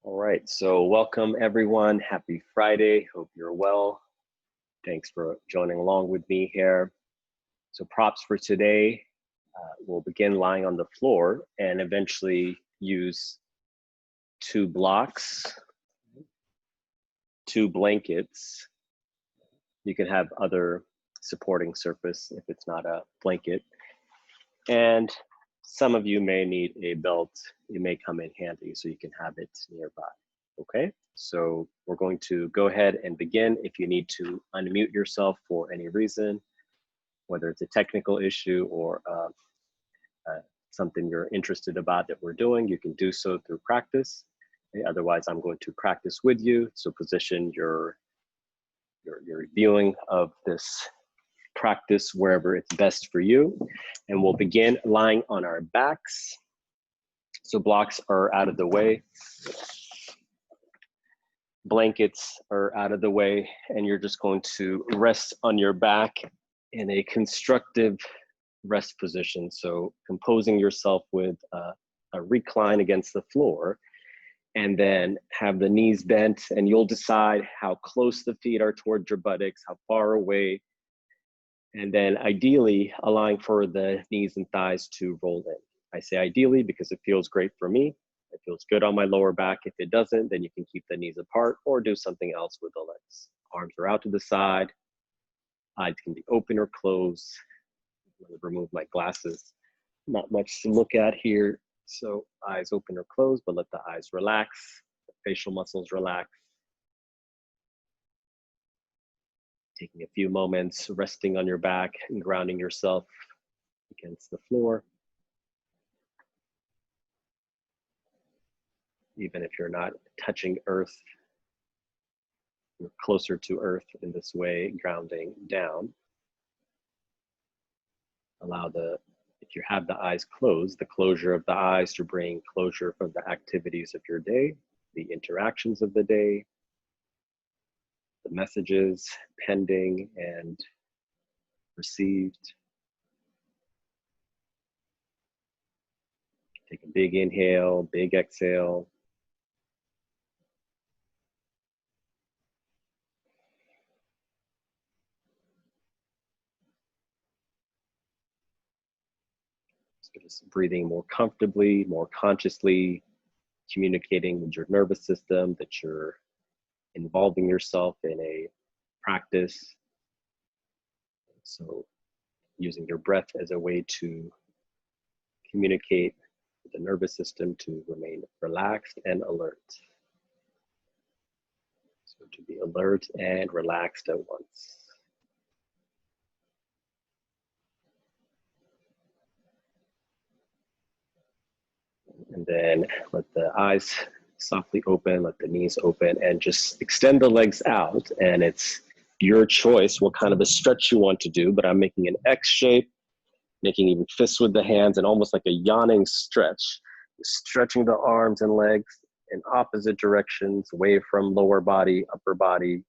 All right, so welcome everyone. Happy Friday. Hope you're well. Thanks for joining along with me here. So props for today, we'll begin lying on the floor and eventually use two blocks, two blankets. You can have other supporting surface if it's not a blanket. And some of you may need a belt. It may come in handy so you can have it nearby. Okay, so we're going to go ahead and begin. If you need to unmute yourself for any reason, whether it's a technical issue or something you're interested about that we're doing, you can do so through practice. Okay, otherwise, I'm going to practice with you. So position your viewing of this practice wherever it's best for you. And we'll begin lying on our backs. So blocks are out of the way. Blankets are out of the way, and you're just going to rest on your back in a constructive rest position. So composing yourself with a recline against the floor, and then have the knees bent, and you'll decide how close the feet are towards your buttocks, how far away, and then ideally allowing for the knees and thighs to roll in. I say ideally because it feels great for me. It feels good on my lower back. If it doesn't, then you can keep the knees apart or do something else with the legs. Arms are out to the side. Eyes can be open or closed. I'm going to remove my glasses. Not much to look at here. So eyes open or closed, but let the eyes relax. The facial muscles relax. Taking a few moments, resting on your back and grounding yourself against the floor. Even if you're not touching earth, you're closer to earth in this way, grounding down. Allow if you have the eyes closed, the closure of the eyes to bring closure from the activities of your day, the interactions of the day, the messages pending and received. Take a big inhale, big exhale. Just breathing more comfortably, more consciously, communicating with your nervous system that you're involving yourself in a practice. So using your breath as a way to communicate with the nervous system to remain relaxed and alert. So to be alert and relaxed at once. And then let the eyes softly open, let the knees open, and just extend the legs out. And it's your choice what kind of a stretch you want to do, but I'm making an X shape, making even fists with the hands and almost like a yawning stretch, stretching the arms and legs in opposite directions, away from lower body, upper body.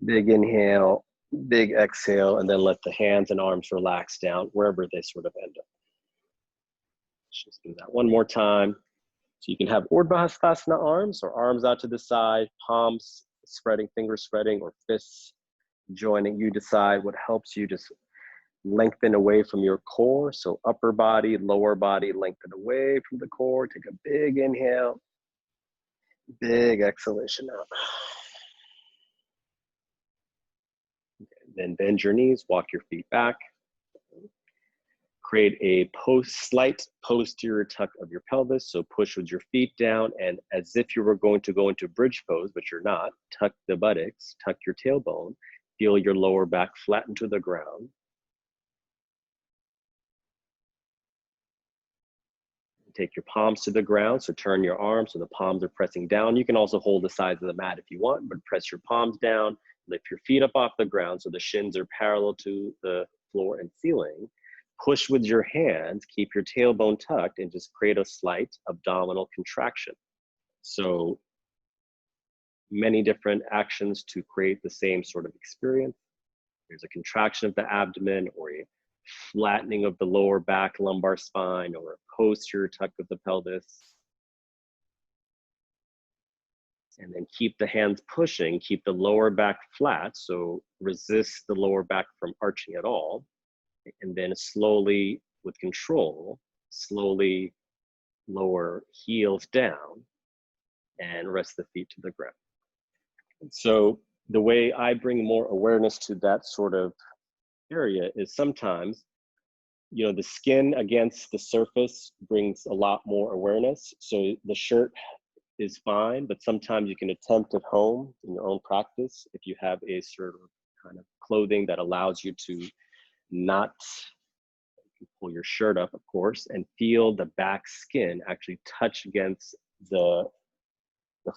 Big inhale, big exhale, and then let the hands and arms relax down wherever they sort of end up. Let's just do that one more time. So you can have Urdhva Hastasana arms or arms out to the side, palms spreading, fingers spreading, or fists joining. You decide what helps you just lengthen away from your core. So upper body, lower body, lengthen away from the core. Take a big inhale, big exhalation out. Okay, then bend your knees, walk your feet back. Create a slight posterior tuck of your pelvis. So push with your feet down, and as if you were going to go into bridge pose, but you're not, tuck the buttocks, tuck your tailbone, feel your lower back flatten to the ground. Take your palms to the ground, so turn your arms so the palms are pressing down. You can also hold the sides of the mat if you want, but press your palms down, lift your feet up off the ground so the shins are parallel to the floor and ceiling. Push with your hands, keep your tailbone tucked, and just create a slight abdominal contraction. So many different actions to create the same sort of experience. There's a contraction of the abdomen, or a flattening of the lower back, lumbar spine, or a posterior tuck of the pelvis. And then keep the hands pushing, keep the lower back flat, so resist the lower back from arching at all. And then slowly, with control, slowly lower heels down and rest the feet to the ground. So the way I bring more awareness to that sort of area is sometimes, you know, the skin against the surface brings a lot more awareness. So the shirt is fine, but sometimes you can attempt at home in your own practice if you have a sort of kind of clothing that allows you to not pull your shirt up, of course, and feel the back skin actually touch against the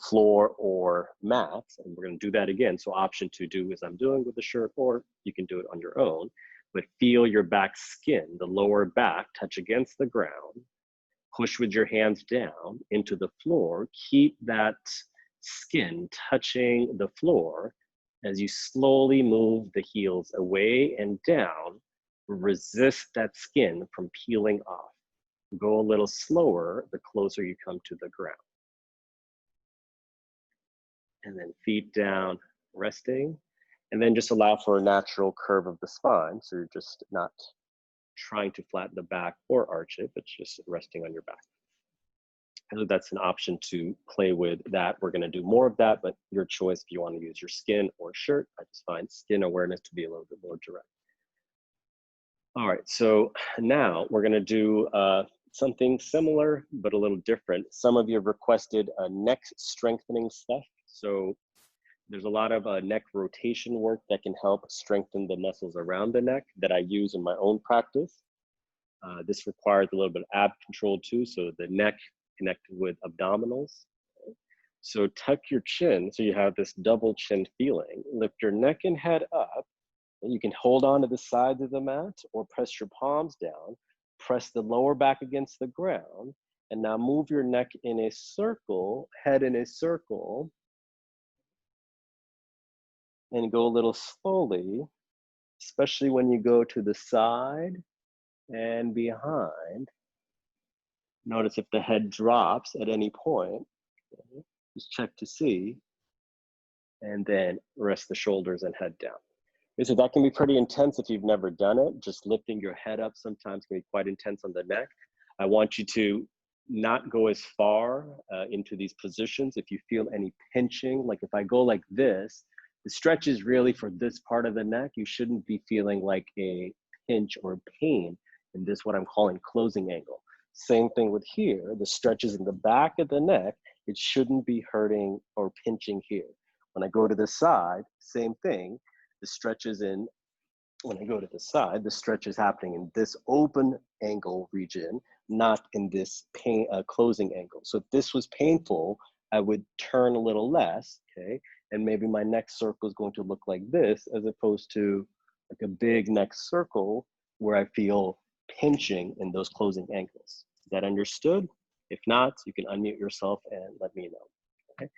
floor or mat. And we're going to do that again. So option to do as I'm doing with the shirt, or you can do it on your own, but feel your back skin, the lower back, touch against the ground. Push with your hands down into the floor. Keep that skin touching the floor as you slowly move the heels away and down. Resist that skin from peeling off. Go a little slower the closer you come to the ground. And then feet down, resting. And then just allow for a natural curve of the spine. So you're just not trying to flatten the back or arch it, but just resting on your back. So that's an option to play with that. We're going to do more of that, but your choice if you want to use your skin or shirt. I just find skin awareness to be a little bit more direct. All right, so now we're going to do something similar, but a little different. Some of you have requested neck strengthening stuff. So there's a lot of neck rotation work that can help strengthen the muscles around the neck that I use in my own practice. This requires a little bit of ab control too, so the neck connected with abdominals. So tuck your chin so you have this double chin feeling. Lift your neck and head up. And you can hold on to the sides of the mat or press your palms down. Press the lower back against the ground. And now move your neck in a circle, head in a circle. And go a little slowly, especially when you go to the side and behind. Notice if the head drops at any point. Okay. Just check to see. And then rest the shoulders and head down. Okay, so that can be pretty intense if you've never done it. Just lifting your head up sometimes can be quite intense on the neck. I want you to not go as far into these positions. If you feel any pinching, like if I go like this, the stretch is really for this part of the neck. You shouldn't be feeling like a pinch or pain in this, what I'm calling closing angle. Same thing with here. The stretch is in the back of the neck. It shouldn't be hurting or pinching here. When I go to the side, same thing. The stretch is in, when I go to the side, the stretch is happening in this open angle region, not in this closing angle. So if this was painful, I would turn a little less, okay? And maybe my neck circle is going to look like this as opposed to like a big neck circle where I feel pinching in those closing angles. Is that understood? If not, you can unmute yourself and let me know, okay?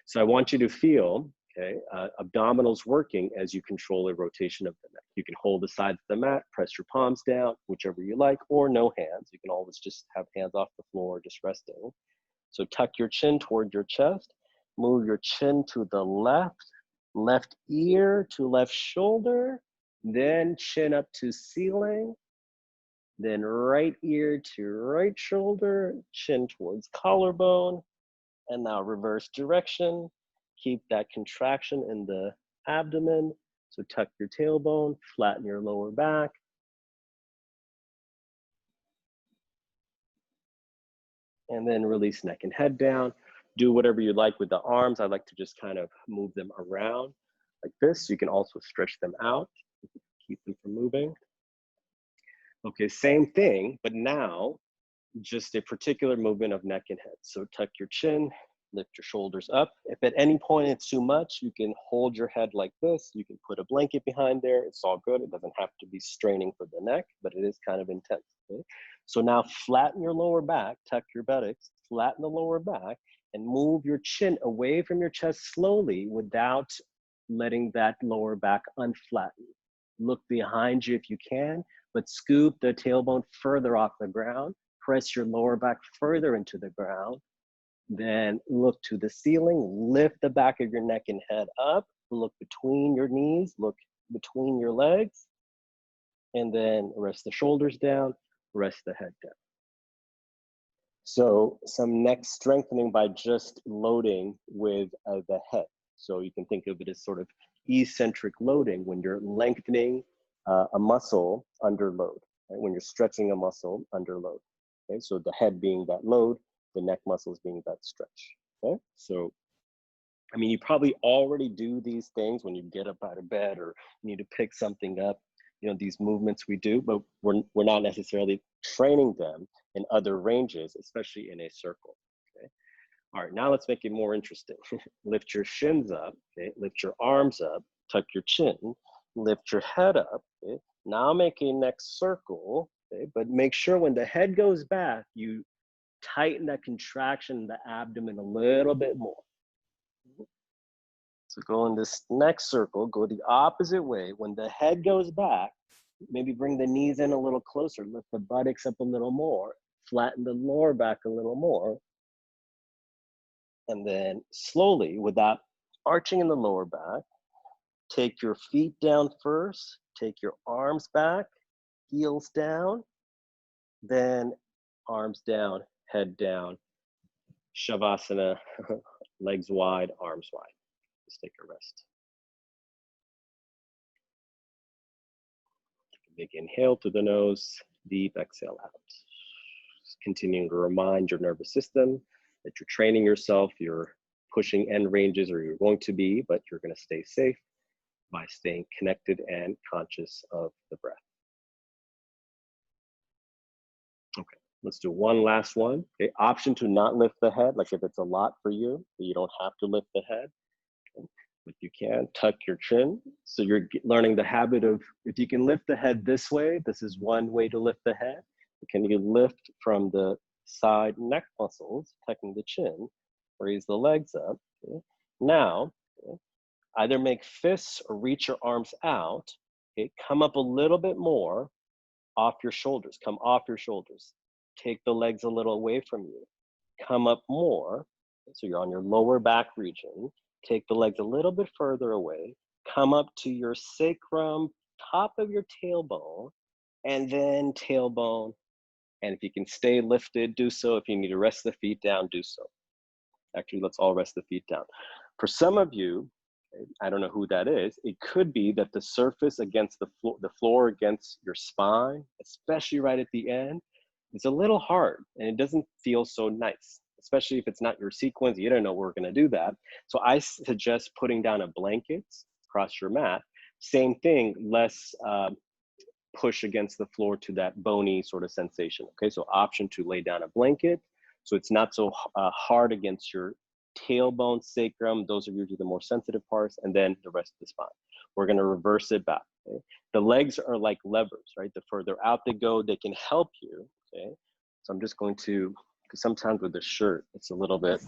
So I want you to feel, okay, abdominals working as you control the rotation of the neck. You can hold the sides of the mat, press your palms down, whichever you like, or no hands. You can always just have hands off the floor, just resting. So tuck your chin toward your chest, move your chin to the left ear to left shoulder, then chin up to ceiling, then right ear to right shoulder, chin towards collarbone, and now reverse direction. Keep that contraction in the abdomen. So tuck your tailbone, flatten your lower back. And then release neck and head down. Do whatever you like with the arms. I like to just kind of move them around like this. You can also stretch them out, keep them from moving. Okay, same thing, but now just a particular movement of neck and head. So tuck your chin, lift your shoulders up. If at any point it's too much, you can hold your head like this. You can put a blanket behind there. It's all good. It doesn't have to be straining for the neck, but it is kind of intense. Okay? So now flatten your lower back, tuck your buttocks, flatten the lower back, and move your chin away from your chest slowly without letting that lower back unflatten. Look behind you if you can, but scoop the tailbone further off the ground. Press your lower back further into the ground. Then look to the ceiling, lift the back of your neck and head up, look between your knees, look between your legs, and then rest the shoulders down, rest the head down. So some neck strengthening by just loading with the head. So you can think of it as sort of eccentric loading when you're lengthening a muscle under load, right? When you're stretching a muscle under load. Okay, so the head being that load, the neck muscles being that stretch. Okay, so I mean, you probably already do these things when you get up out of bed or you need to pick something up. You know, these movements we do, but we're not necessarily training them in other ranges, especially in a circle. Okay. All right, now let's make it more interesting. Lift your shins up, okay? Lift your arms up, tuck your chin, lift your head up, okay? Now make a neck circle, okay? But make sure when the head goes back, you tighten that contraction in the abdomen a little bit more. So go in this neck circle, go the opposite way. When the head goes back, maybe bring the knees in a little closer, lift the buttocks up a little more, flatten the lower back a little more. And then slowly, without arching in the lower back, take your feet down first, take your arms back, heels down, then arms down, head down, Shavasana, legs wide, arms wide. Just take a rest. Big inhale through the nose, deep exhale out. Just continuing to remind your nervous system that you're training yourself, you're pushing end ranges, or you're going to be, but you're going to stay safe by staying connected and conscious of the breath. Okay, let's do one last one. Okay, option to not lift the head, like if it's a lot for you, you don't have to lift the head. Okay. But you can tuck your chin. So you're learning the habit of, if you can lift the head this way, this is one way to lift the head. Can you lift from the side neck muscles, tucking the chin, raise the legs up. Okay. Now, okay, either make fists or reach your arms out. Okay, come up a little bit more off your shoulders. Come off your shoulders. Take the legs a little away from you. Come up more. So you're on your lower back region. Take the legs a little bit further away. Come up to your sacrum, top of your tailbone, and then tailbone. And if you can stay lifted, do so. If you need to rest the feet down, do so. Actually, let's all rest the feet down. For some of you, I don't know who that is, it could be that the surface against the floor against your spine, especially right at the end, is a little hard and it doesn't feel so nice, especially if it's not your sequence. You don't know we're going to do that. So I suggest putting down a blanket across your mat. Same thing, less push against the floor to that bony sort of sensation. Okay, so option to lay down a blanket so it's not so hard against your tailbone, sacrum. Those are usually the more sensitive parts, and then the rest of the spine. We're going to reverse it back. Okay? The legs are like levers, right? The further out they go, they can help you. Okay, so I'm just going to, because sometimes with the shirt, it's a little bit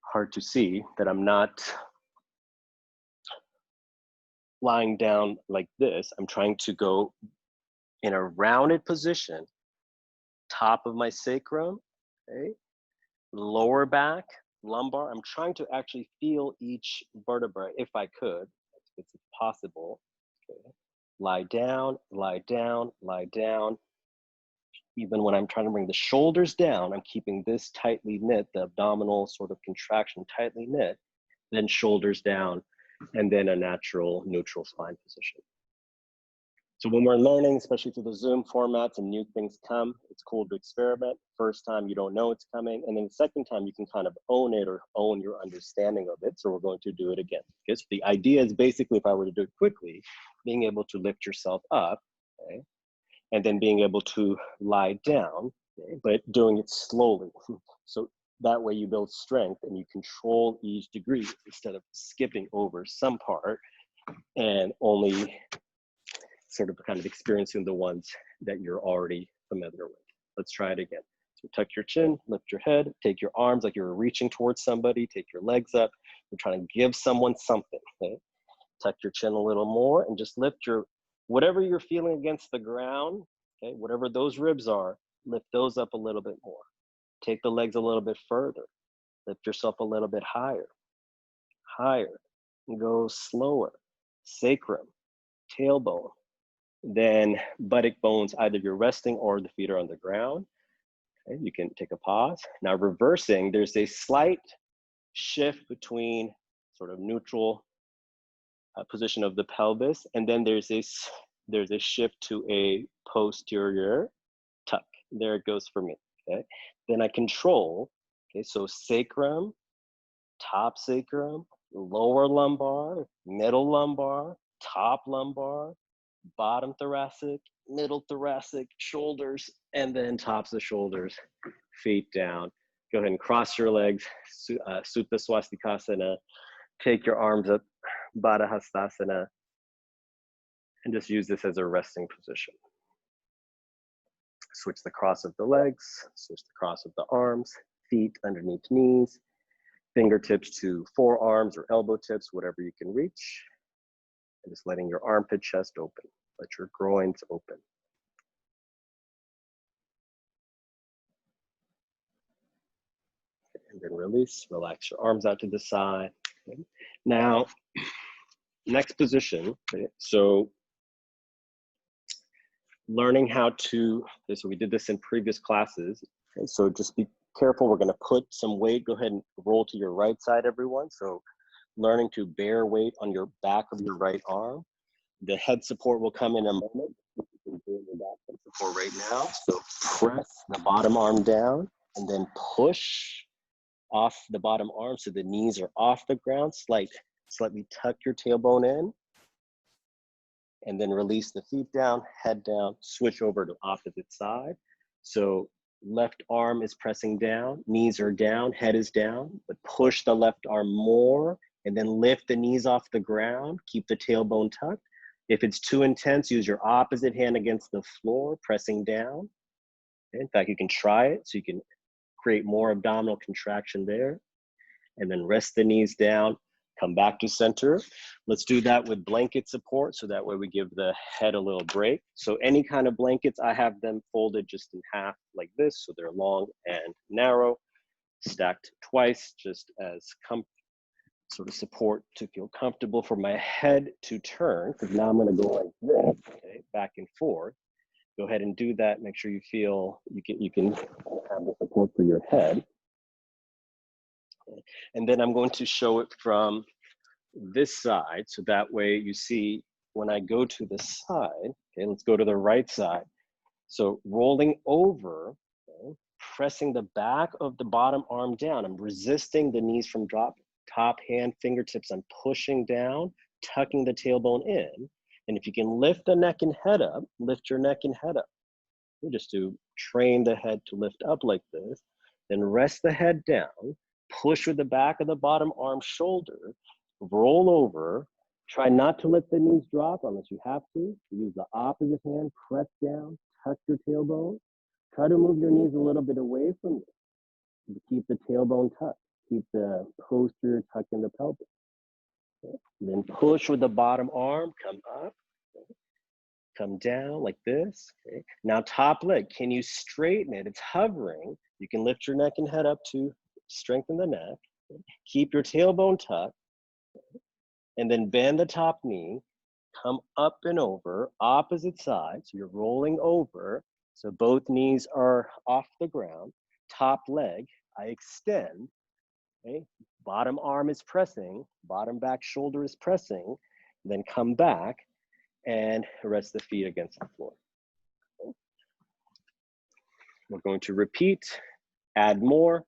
hard to see that I'm not lying down like this. I'm trying to go in a rounded position, top of my sacrum, okay? Lower back, lumbar. I'm trying to actually feel each vertebra if I could, if it's possible. Okay. Lie down, lie down, lie down. Even when I'm trying to bring the shoulders down, I'm keeping this tightly knit, the abdominal sort of contraction tightly knit, then shoulders down, and then a natural neutral spine position. So when we're learning, especially through the Zoom formats and new things come, it's cool to experiment. First time you don't know it's coming, and then the second time you can kind of own it or own your understanding of it. So we're going to do it again. Okay, so the idea is basically, if I were to do it quickly, being able to lift yourself up, okay, and then being able to lie down, okay, but doing it slowly. So that way you build strength and you control each degree instead of skipping over some part and only sort of kind of experiencing the ones that you're already familiar with. Let's try it again. So tuck your chin, lift your head, take your arms like you're reaching towards somebody, take your legs up. You're trying to give someone something. Okay? Tuck your chin a little more and just lift your, whatever you're feeling against the ground, okay, whatever those ribs are, lift those up a little bit more. Take the legs a little bit further. Lift yourself a little bit higher, higher. Go slower. Sacrum, tailbone. Then buttock bones, either you're resting or the feet are on the ground. Okay, you can take a pause. Now reversing, there's a slight shift between sort of neutral position of the pelvis, and then there's a shift to a posterior tuck. There it goes for me. Okay, then I control. Okay, so sacrum, top sacrum, lower lumbar, middle lumbar, top lumbar, bottom thoracic, middle thoracic, shoulders, and then tops of shoulders, feet down. Go ahead and cross your legs, Supta Swastikasana. Take your arms up, Baddha Hastasana, and just use this as a resting position. Switch the cross of the legs, switch the cross of the arms, feet underneath knees, fingertips to forearms or elbow tips, whatever you can reach. And just letting your armpit chest open. Let your groins open. And then release, relax your arms out to the side. Okay. Now, next position, okay, so learning how to, okay, so we did this in previous classes, okay, so just be careful, we're gonna put some weight, go ahead and roll to your right side, everyone. So learning to bear weight on your back of your right arm. The head support will come in a moment. You can do the back head support right now. So press the bottom arm down and then push off the bottom arm so the knees are off the ground. Slightly tuck your tailbone in. And then release the feet down, head down, switch over to opposite side. So left arm is pressing down, knees are down, head is down, but push the left arm more and then lift the knees off the ground, keep the tailbone tucked. If it's too intense, use your opposite hand against the floor, pressing down. In fact, you can try it so you can create more abdominal contraction there. And then rest the knees down, come back to center. Let's do that with blanket support so that way we give the head a little break. So any kind of blankets, I have them folded just in half like this, so they're long and narrow, stacked twice just as sort of support to feel comfortable for my head to turn, because now I'm gonna go like this, okay, back and forth. Go ahead and do that. Make sure you feel, you can have the support for your head. And then I'm going to show it from this side, so that way you see when I go to the side, okay, let's go to the right side. So rolling over, okay, pressing the back of the bottom arm down. I'm resisting the knees from dropping. Top hand, fingertips, I'm pushing down, tucking the tailbone in. And if you can lift the neck and head up, lift your neck and head up. Just to train the head to lift up like this. Then rest the head down, push with the back of the bottom arm shoulder, roll over. Try not to let the knees drop unless you have to. Use the opposite hand, press down, tuck your tailbone. Try to move your knees a little bit away from you. Keep the tailbone tucked. Keep the posterior tucked in the pelvis. Okay. Then push with the bottom arm, come up, okay. Come down like this. Okay. Now top leg, can you straighten it? It's hovering. You can lift your neck and head up to strengthen the neck. Okay. Keep your tailbone tucked. Okay. And then bend the top knee, come up and over, opposite side. So you're rolling over. So both knees are off the ground. Top leg, I extend. Okay. Bottom arm is pressing, bottom back shoulder is pressing, then come back and rest the feet against the floor. Okay. We're going to repeat, add more.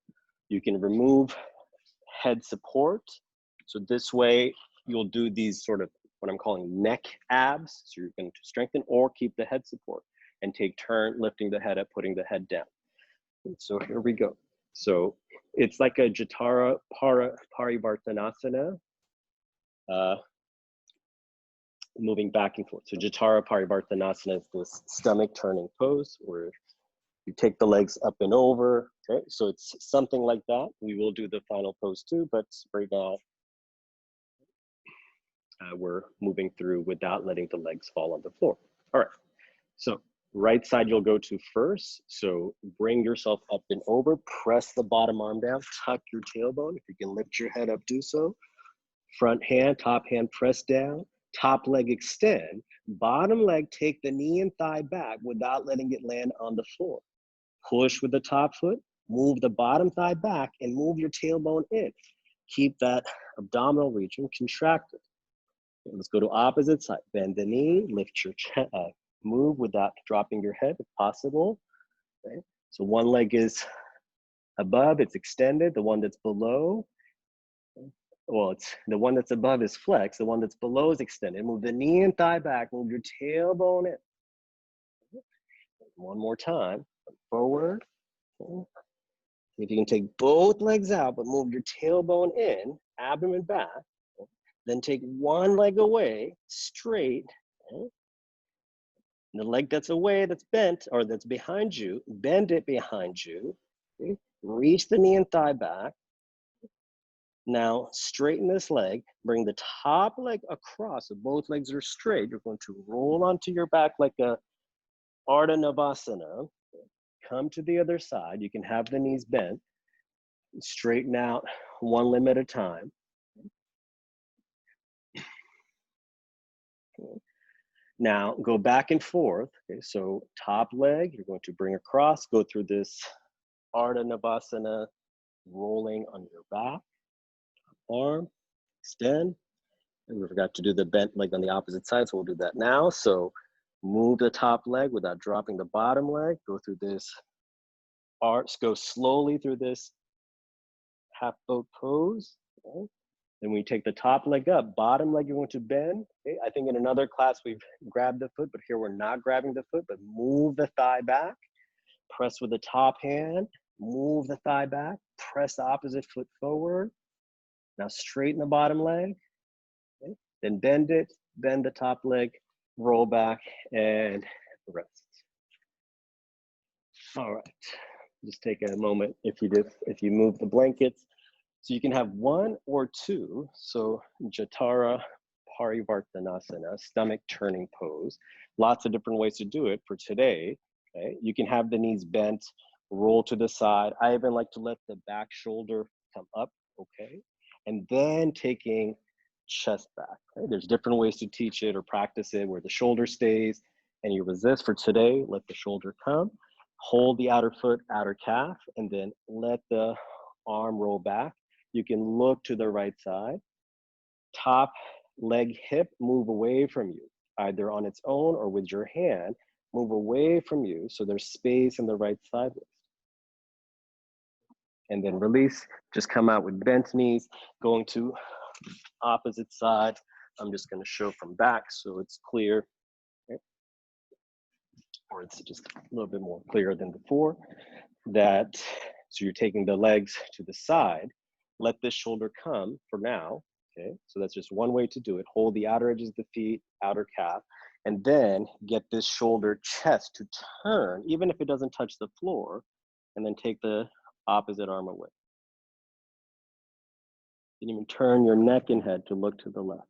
You can remove head support. So this way you'll do these sort of what I'm calling neck abs. So you're going to strengthen or keep the head support and take turn lifting the head up, putting the head down. And so here we go. So it's like a Jatara Parivartanasana, moving back and forth. So Jatara Parivartanasana is this stomach turning pose where you take the legs up and over. Okay, so it's something like that. We will do the final pose too, but right now we're moving through without letting the legs fall on the floor. All right, so Right side you'll go to first. So bring yourself up and over, press the bottom arm down, tuck your tailbone. If you can lift your head up, do so. Front hand, top hand, press down. Top leg extend. Bottom leg, take the knee and thigh back without letting it land on the floor. Push with the top foot, move the bottom thigh back, and move your tailbone in. Keep that abdominal region contracted. Okay, let's go to opposite side. Bend the knee, lift your chest, move without dropping your head if possible. Okay? So one leg is above, it's extended. The one that's below, well, it's the one that's above is flexed. The one that's below is extended. Move the knee and thigh back. Move your tailbone in. One more time. Forward. If you can take both legs out, but move your tailbone in, abdomen back. Then take one leg away, straight. The leg that's away, that's bent, or that's behind you, bend it behind you. Okay? Reach the knee and thigh back. Now straighten this leg, bring the top leg across, so both legs are straight. You're going to roll onto your back like a Ardha Navasana. Come to the other side. You can have the knees bent. Straighten out one limb at a time. Okay. Now go back and forth. Okay, so top leg, you're going to bring across, go through this Ardha Navasana, rolling on your back. Arm, extend. And we forgot to do the bent leg on the opposite side, so we'll do that now. So move the top leg without dropping the bottom leg. Go through this arch, go slowly through this half boat pose. Okay? Then we take the top leg up, bottom leg you're going to bend. Okay? I think in another class we've grabbed the foot, but here we're not grabbing the foot, but move the thigh back. Press with the top hand, move the thigh back, press the opposite foot forward. Now straighten the bottom leg. Okay? Then bend it, bend the top leg, roll back, and rest. All right, just take a moment if you move the blankets. So you can have one or two. So Jatara Parivartanasana, stomach turning pose. Lots of different ways to do it for today. Okay? You can have the knees bent, roll to the side. I even like to let the back shoulder come up, okay? And then taking chest back. Okay? There's different ways to teach it or practice it where the shoulder stays and you resist. For today, let the shoulder come. Hold the outer foot, outer calf, and then let the arm roll back. You can look to the right side. Top leg, hip, move away from you, either on its own or with your hand. Move away from you so there's space in the right side waist. And then release, just come out with bent knees, going to opposite side. I'm just gonna show from back so it's clear. Okay? Or it's just a little bit more clear than before. So you're taking the legs to the side. Let this shoulder come for now, okay? So that's just one way to do it. Hold the outer edges of the feet, outer calf, and then get this shoulder chest to turn, even if it doesn't touch the floor, and then take the opposite arm away. You can even turn your neck and head to look to the left.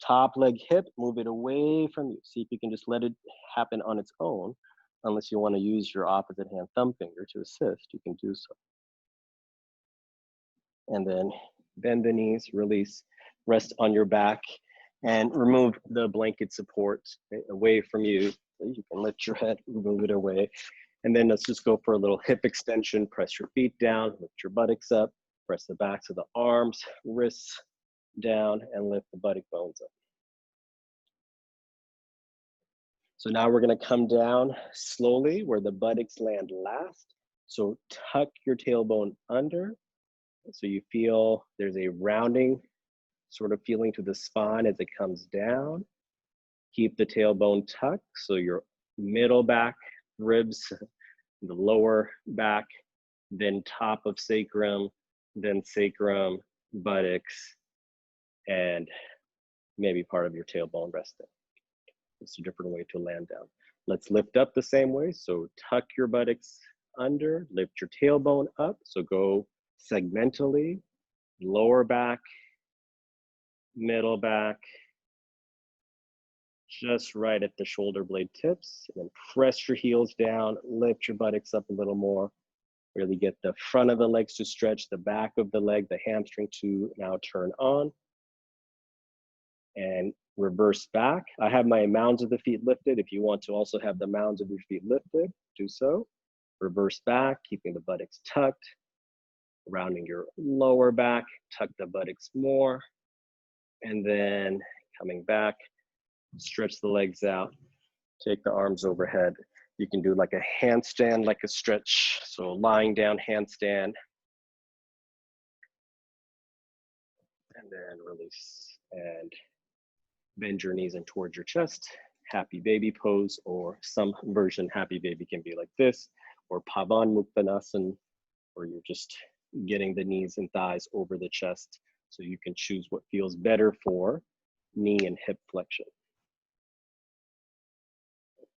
Top leg, hip, move it away from you. See if you can just let it happen on its own, unless you want to use your opposite hand thumb finger to assist, you can do so. And then bend the knees, release, rest on your back, and remove the blanket support away from you. You can lift your head, move it away. And then let's just go for a little hip extension. Press your feet down, lift your buttocks up, press the backs of the arms, wrists down, and lift the buttock bones up. So now we're gonna come down slowly where the buttocks land last. So tuck your tailbone under. So you feel there's a rounding sort of feeling to the spine as it comes down. Keep the tailbone tucked, so your middle back, ribs, the lower back, then top of sacrum, then sacrum, buttocks, and maybe part of your tailbone resting. It's a different way to land down. Let's lift up the same way. So tuck your buttocks under, lift your tailbone up. So go segmentally, lower back, middle back, just right at the shoulder blade tips. And then press your heels down, lift your buttocks up a little more. Really get the front of the legs to stretch, the back of the leg, the hamstring to now turn on. And reverse back. I have my mounds of the feet lifted. If you want to also have the mounds of your feet lifted, do so. Reverse back, keeping the buttocks tucked, rounding your lower back, tuck the buttocks more, and then coming back, stretch the legs out, take the arms overhead. You can do like a handstand, like a stretch. So lying down handstand, and then release and bend your knees in towards your chest. Happy baby pose, or some version happy baby can be like this, or Pavan Muktanasana, where you're just getting the knees and thighs over the chest. So you can choose what feels better for knee and hip flexion.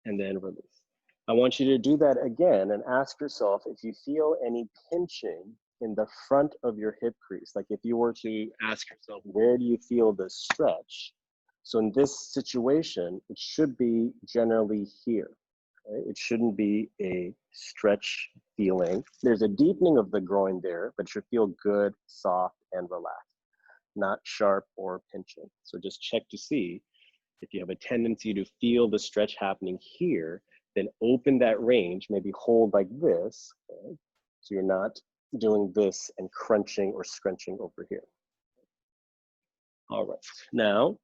And then release. I want you to do that again and ask yourself if you feel any pinching in the front of your hip crease. Like if you were to ask yourself, where do you feel the stretch? So in this situation, it should be generally here. Right? It shouldn't be a stretch feeling. There's a deepening of the groin there, but it should feel good, soft, and relaxed, not sharp or pinching. So just check to see if you have a tendency to feel the stretch happening here, then open that range, maybe hold like this, okay? So you're not doing this and crunching or scrunching over here. All right, now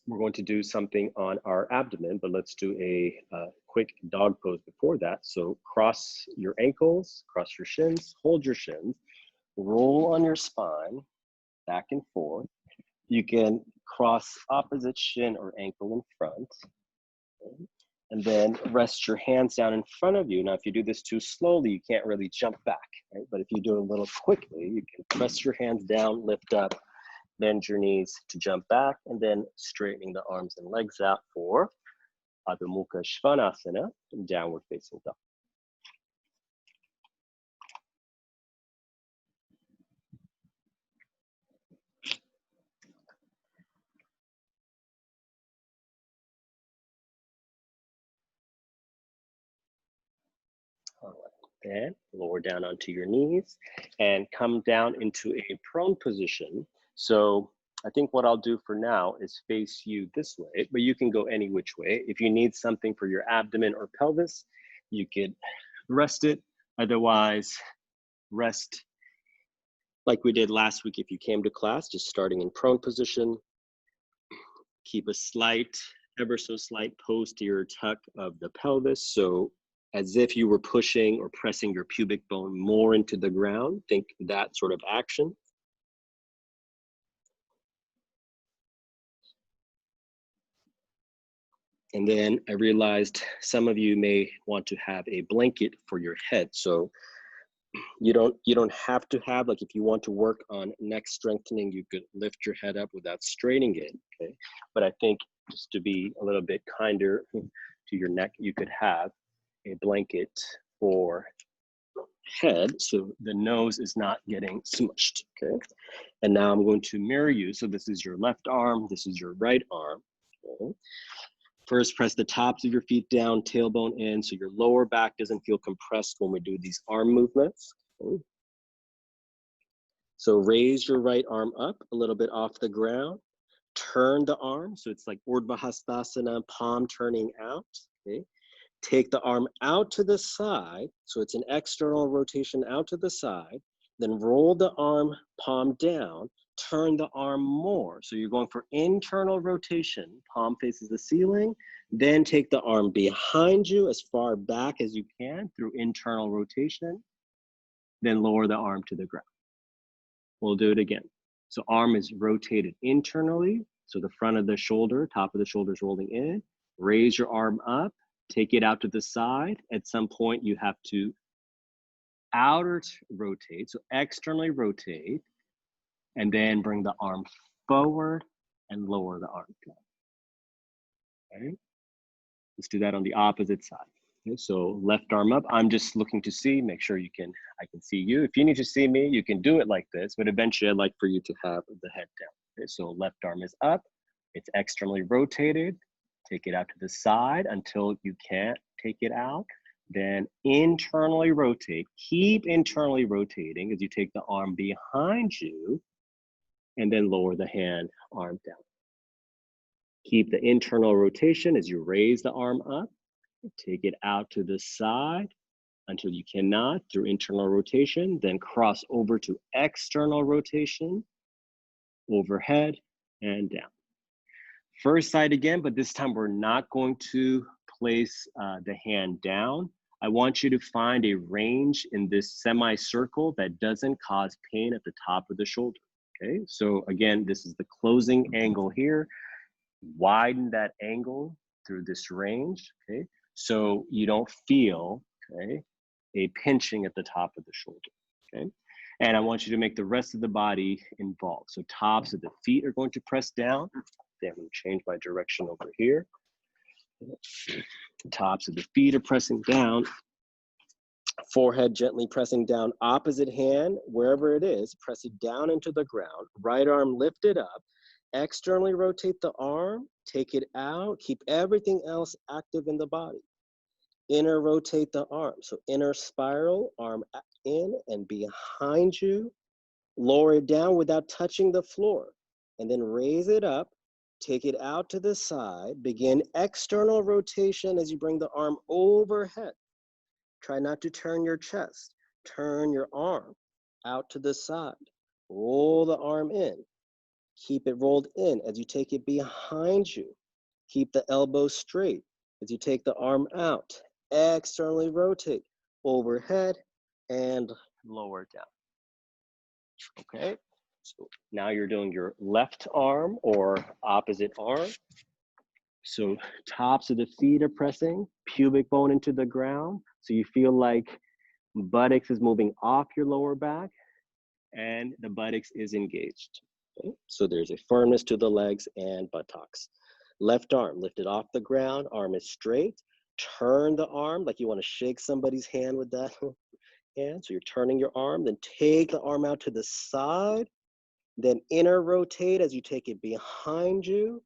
we're going to do something on our abdomen, but let's do a quick dog pose before that. So cross your ankles, cross your shins, hold your shins, roll on your spine, back and forth. You can cross opposite shin or ankle in front. Okay? And then rest your hands down in front of you. Now, if you do this too slowly, you can't really jump back, right? But if you do it a little quickly, you can press your hands down, lift up, bend your knees to jump back, and then straightening the arms and legs out for Adho Mukha Svanasana, downward facing dog. All right. Then lower down onto your knees and come down into a prone position. So I think what I'll do for now is face you this way, but you can go any which way. If you need something for your abdomen or pelvis, you could rest it. Otherwise, rest like we did last week if you came to class, just starting in prone position. Keep a slight, ever so slight posterior tuck of the pelvis. So as if you were pushing or pressing your pubic bone more into the ground. Think that sort of action. And then I realized some of you may want to have a blanket for your head. So you don't have to have, like if you want to work on neck strengthening, you could lift your head up without straining it, okay? But I think just to be a little bit kinder to your neck, you could have a blanket for head so the nose is not getting smushed, okay? And now I'm going to mirror you. So this is your left arm, this is your right arm, okay? First, press the tops of your feet down, tailbone in, so your lower back doesn't feel compressed when we do these arm movements. Okay. So raise your right arm up a little bit off the ground. Turn the arm, so it's like Urdhva Hastasana, palm turning out. Okay. Take the arm out to the side, so it's an external rotation out to the side. Then roll the arm, palm down. Turn the arm more. So you're going for internal rotation. Palm faces the ceiling. Then take the arm behind you as far back as you can through internal rotation. Then lower the arm to the ground. We'll do it again. So arm is rotated internally. So the front of the shoulder, top of the shoulder is rolling in. Raise your arm up. Take it out to the side. At some point, you have to outer rotate. So externally rotate. And then bring the arm forward and lower the arm down. Okay? Let's do that on the opposite side. Okay, so left arm up. I'm just looking to see, make sure I can see you. If you need to see me, you can do it like this, but eventually I'd like for you to have the head down. Okay, so left arm is up, It's externally rotated. Take it out to the side until you can't take it out. Then internally rotate. Keep internally rotating as you take the arm behind you and then lower the hand, arm down. Keep the internal rotation as you raise the arm up. Take it out to the side until you cannot through internal rotation, then cross over to external rotation, overhead and down. First side again, but this time we're not going to place the hand down. I want you to find a range in this semicircle that doesn't cause pain at the top of the shoulder, okay? So again, this is the closing angle here. Widen that angle through this range, okay? So you don't feel, okay, a pinching at the top of the shoulder, okay? And I want you to make the rest of the body involved. So tops of the feet are going to press down. Then I'm going to change my direction over here. Tops of the feet are pressing down. Forehead gently pressing down. Opposite hand, wherever it is, press it down into the ground. Right arm lifted up. Externally rotate the arm. Take it out. Keep everything else active in the body. Inner rotate the arm. So inner spiral, arm in and behind you. Lower it down without touching the floor. And then raise it up. Take it out to the side. Begin external rotation as you bring the arm overhead. Try not to turn your chest. Turn your arm out to the side. Roll the arm in. Keep it rolled in as you take it behind you. Keep the elbow straight as you take the arm out. Externally rotate, overhead and lower down. Okay, so now you're doing your left arm or opposite arm. So tops of the feet are pressing, pubic bone into the ground. So you feel like buttocks is moving off your lower back and the buttocks is engaged. Okay? So there's a firmness to the legs and buttocks. Left arm lifted off the ground, arm is straight. Turn the arm like you want to shake somebody's hand with that hand. So you're turning your arm, then take the arm out to the side, then inner rotate as you take it behind you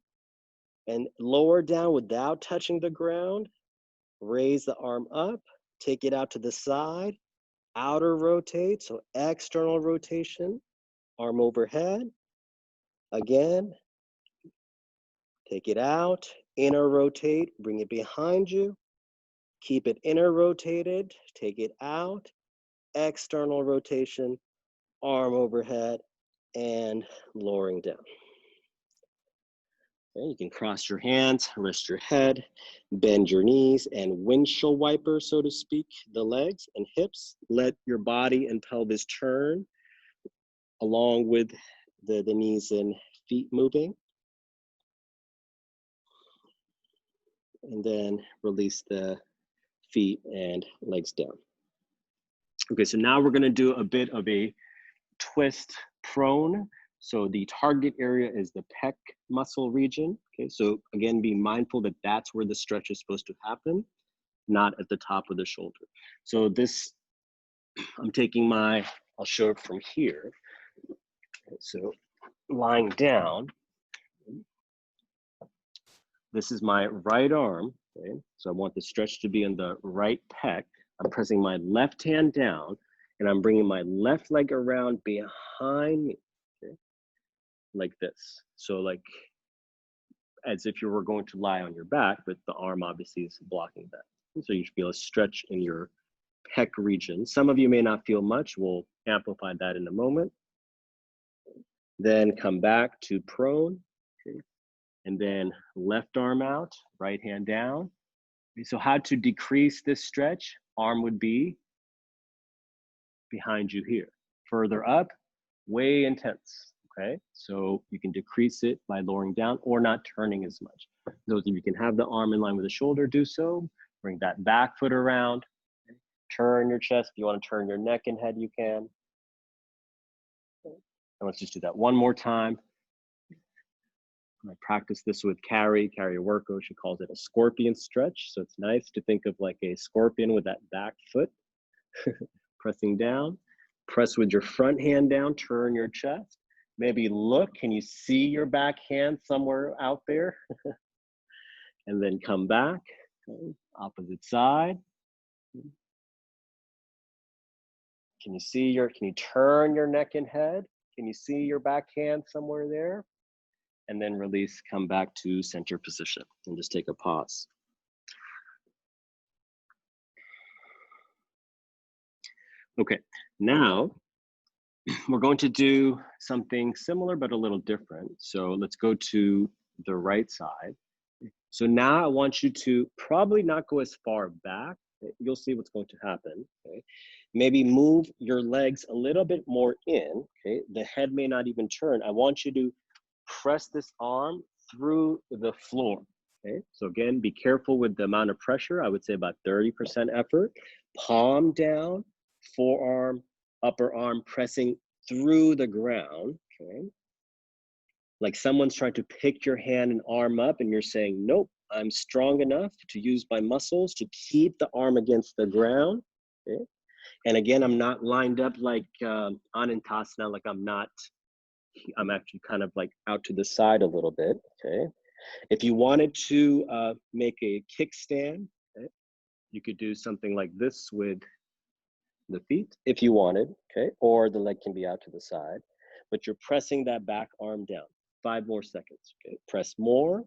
and lower down without touching the ground. Raise the arm up, take it out to the side, outer rotate, so external rotation, arm overhead. Again, take it out, inner rotate, bring it behind you. Keep it inner rotated, take it out, external rotation, arm overhead, and lowering down. Okay, you can cross your hands, rest your head, bend your knees, and windshield wiper, so to speak, the legs and hips. Let your body and pelvis turn along with the knees and feet moving. And then release the feet and legs down. Okay, so now we're gonna do a bit of a twist prone. So the target area is the pec muscle region. Okay, so again, be mindful that that's where the stretch is supposed to happen, not at the top of the shoulder. So this, I'm taking I'll show it from here. Okay, so lying down, this is my right arm. Okay, so I want the stretch to be on the right pec. I'm pressing my left hand down and I'm bringing my left leg around behind me. Okay, like this. So like as if you were going to lie on your back, but the arm obviously is blocking that. And so you feel a stretch in your pec region. Some of you may not feel much. We'll amplify that in a moment. Then come back to prone. Okay. And then left arm out, right hand down. Okay, so how to decrease this stretch? Arm would be behind you here. Further up, way intense. Okay, so you can decrease it by lowering down or not turning as much. Those of you can have the arm in line with the shoulder, do so. Bring that back foot around. Okay. Turn your chest. If you want to turn your neck and head, you can. Okay. And let's just do that one more time. I practice this with Carrie Worko. She calls it a scorpion stretch. So it's nice to think of like a scorpion with that back foot. Pressing down. Press with your front hand down, turn your chest. Maybe look, can you see your back hand somewhere out there? And then come back, okay. Opposite side. Can you turn your neck and head? Can you see your back hand somewhere there? And then release, come back to center position and just take a pause. Okay, now we're going to do something similar but a little different. So let's go to the right side. So now I want you to probably not go as far back. You'll see what's going to happen. Okay, maybe move your legs a little bit more in. Okay, the head may not even turn. I want you to press this arm through the floor. Okay, so again, be careful with the amount of pressure. I would say about 30% effort. Palm down, forearm, upper arm pressing through the ground. Okay, like someone's trying to pick your hand and arm up and you're saying, nope, I'm strong enough to use my muscles to keep the arm against the ground. Okay? And again, I'm not lined up like Anantasana, like I'm actually kind of like out to the side a little bit, okay? If you wanted to make a kickstand, okay, you could do something like this with the feet if you wanted, okay? Or the leg can be out to the side, but you're pressing that back arm down. 5 more seconds, okay? Press more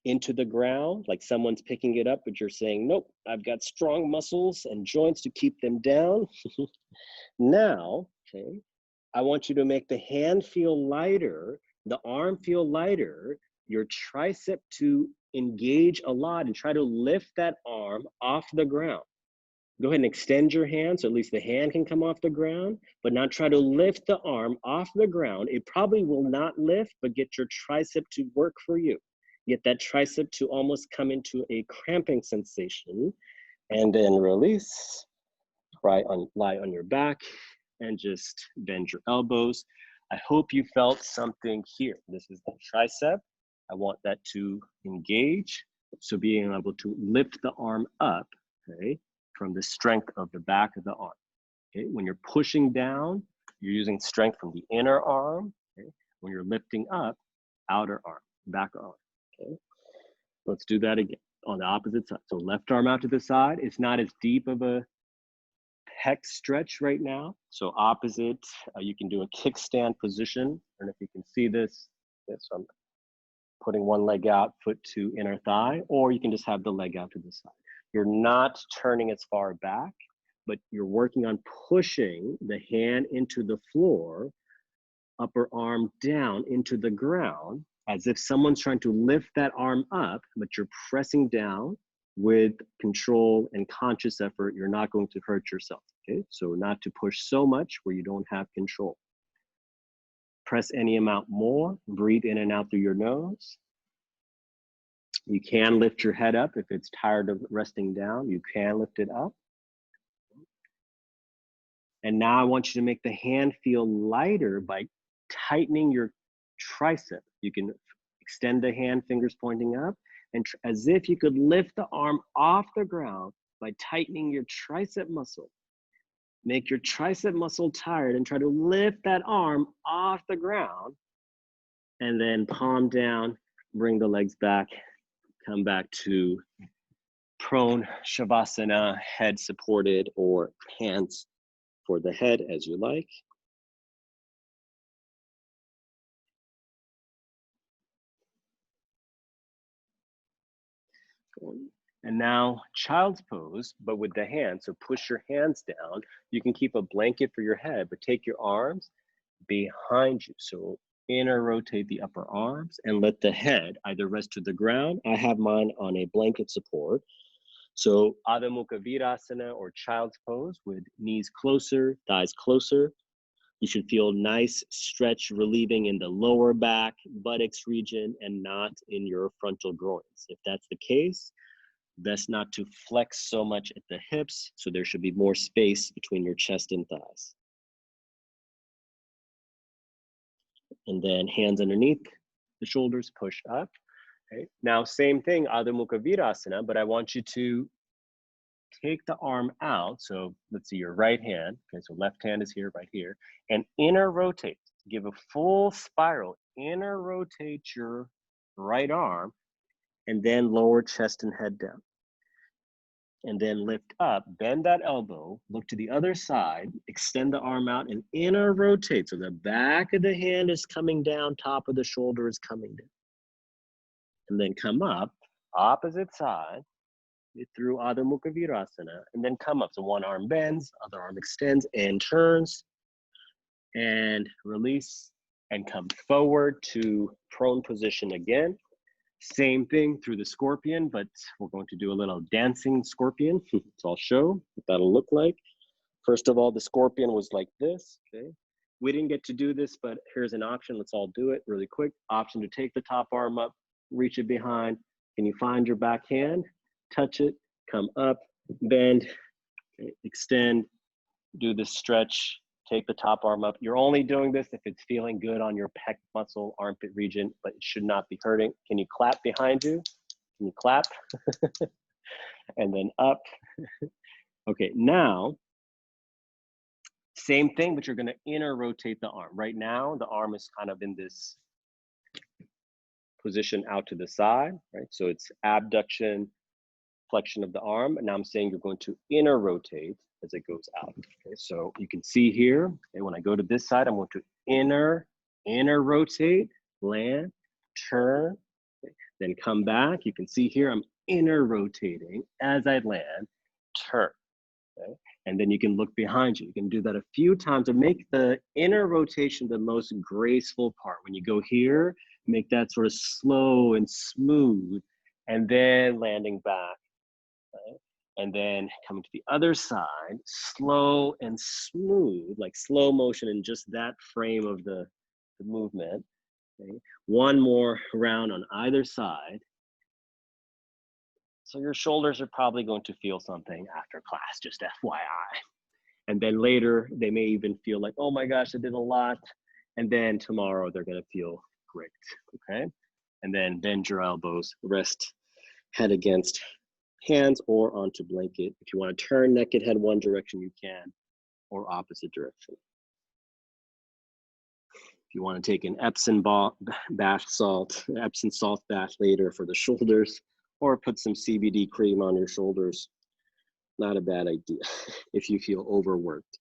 into the ground, like someone's picking it up, but you're saying, nope, I've got strong muscles and joints to keep them down. Now, okay, I want you to make the hand feel lighter, the arm feel lighter, your tricep to engage a lot and try to lift that arm off the ground. Go ahead and extend your hand so at least the hand can come off the ground, but now try to lift the arm off the ground. It probably will not lift, but get your tricep to work for you. Get that tricep to almost come into a cramping sensation, and then release. Lie on your back and just bend your elbows. I hope you felt something here. This is the tricep. I want that to engage. So being able to lift the arm up, okay, from the strength of the back of the arm. Okay, when you're pushing down, you're using strength from the inner arm. Okay, when you're lifting up, outer arm, back arm. Okay, let's do that again on the opposite side. So left arm out to the side. It's not as deep of a pec stretch right now. So opposite, you can do a kickstand position. I don't know if you can see this. Okay, so I'm putting one leg out, foot to inner thigh, or you can just have the leg out to the side. You're not turning as far back, but you're working on pushing the hand into the floor, upper arm down into the ground, as if someone's trying to lift that arm up, but you're pressing down with control and conscious effort. You're not going to hurt yourself, okay? So not to push so much where you don't have control. Press any amount more, breathe in and out through your nose. You can lift your head up if it's tired of resting down. You can lift it up. And now I want you to make the hand feel lighter by tightening your tricep. You can extend the hand, fingers pointing up, and as if you could lift the arm off the ground by tightening your tricep muscle. Make your tricep muscle tired and try to lift that arm off the ground. And then palm down, bring the legs back, come back to prone shavasana, head supported, or hands for the head as you like. And now child's pose, but with the hands. So push your hands down. You can keep a blanket for your head, but take your arms behind you. So inner rotate the upper arms and let the head either rest to the ground. I have mine on a blanket support. So Adho Mukha Virasana or child's pose with knees closer, thighs closer. You should feel nice stretch relieving in the lower back, buttocks region, and not in your frontal groins. If that's the case, best not to flex so much at the hips, so there should be more space between your chest and thighs. And then hands underneath the shoulders, push up. Okay. Now, same thing, Adho Mukha Virasana, but I want you to take the arm out. So let's see your right hand. Okay, so left hand is here, right here, and inner rotate. Give a full spiral. Inner rotate your right arm, and then lower chest and head down. And then lift up, bend that elbow, look to the other side, extend the arm out, and inner rotate. So the back of the hand is coming down, top of the shoulder is coming down. And then come up, opposite side, through Adho Mukha Virasana, and then come up. So one arm bends, other arm extends and turns, and release, and come forward to prone position again. Same thing through the scorpion, but we're going to do a little dancing scorpion. So I'll show what that'll look like. First of all, the scorpion was like this, okay? We didn't get to do this, but here's an option. Let's all do it really quick. Option to take the top arm up, reach it behind. Can you find your back hand? Touch it, come up, bend, okay, extend, do the stretch, take the top arm up. You're only doing this if it's feeling good on your pec muscle, armpit region, but it should not be hurting. Can you clap behind you? Can you clap? And then up. Okay, now, same thing, but you're gonna inner rotate the arm. Right now, the arm is kind of in this position out to the side, right? So it's abduction, flexion of the arm. And now I'm saying you're going to inner rotate as it goes out. Okay, so you can see here, okay, when I go to this side, I'm going to inner rotate, land, turn, okay, then come back. You can see here, I'm inner rotating as I land, turn. Okay? And then you can look behind you. You can do that a few times and make the inner rotation the most graceful part. When you go here, make that sort of slow and smooth, and then landing back. Okay? And then coming to the other side, slow and smooth, like slow motion in just that frame of the movement. Okay? One more round on either side. So your shoulders are probably going to feel something after class, just FYI. And then later, they may even feel like, oh my gosh, I did a lot. And then tomorrow, they're gonna feel great, okay? And then bend your elbows, rest head against hands or onto blanket. If you wanna turn naked head one direction, you can, or opposite direction. If you wanna take an Epsom bath salt, Epsom salt bath later for the shoulders, or put some CBD cream on your shoulders, not a bad idea if you feel overworked,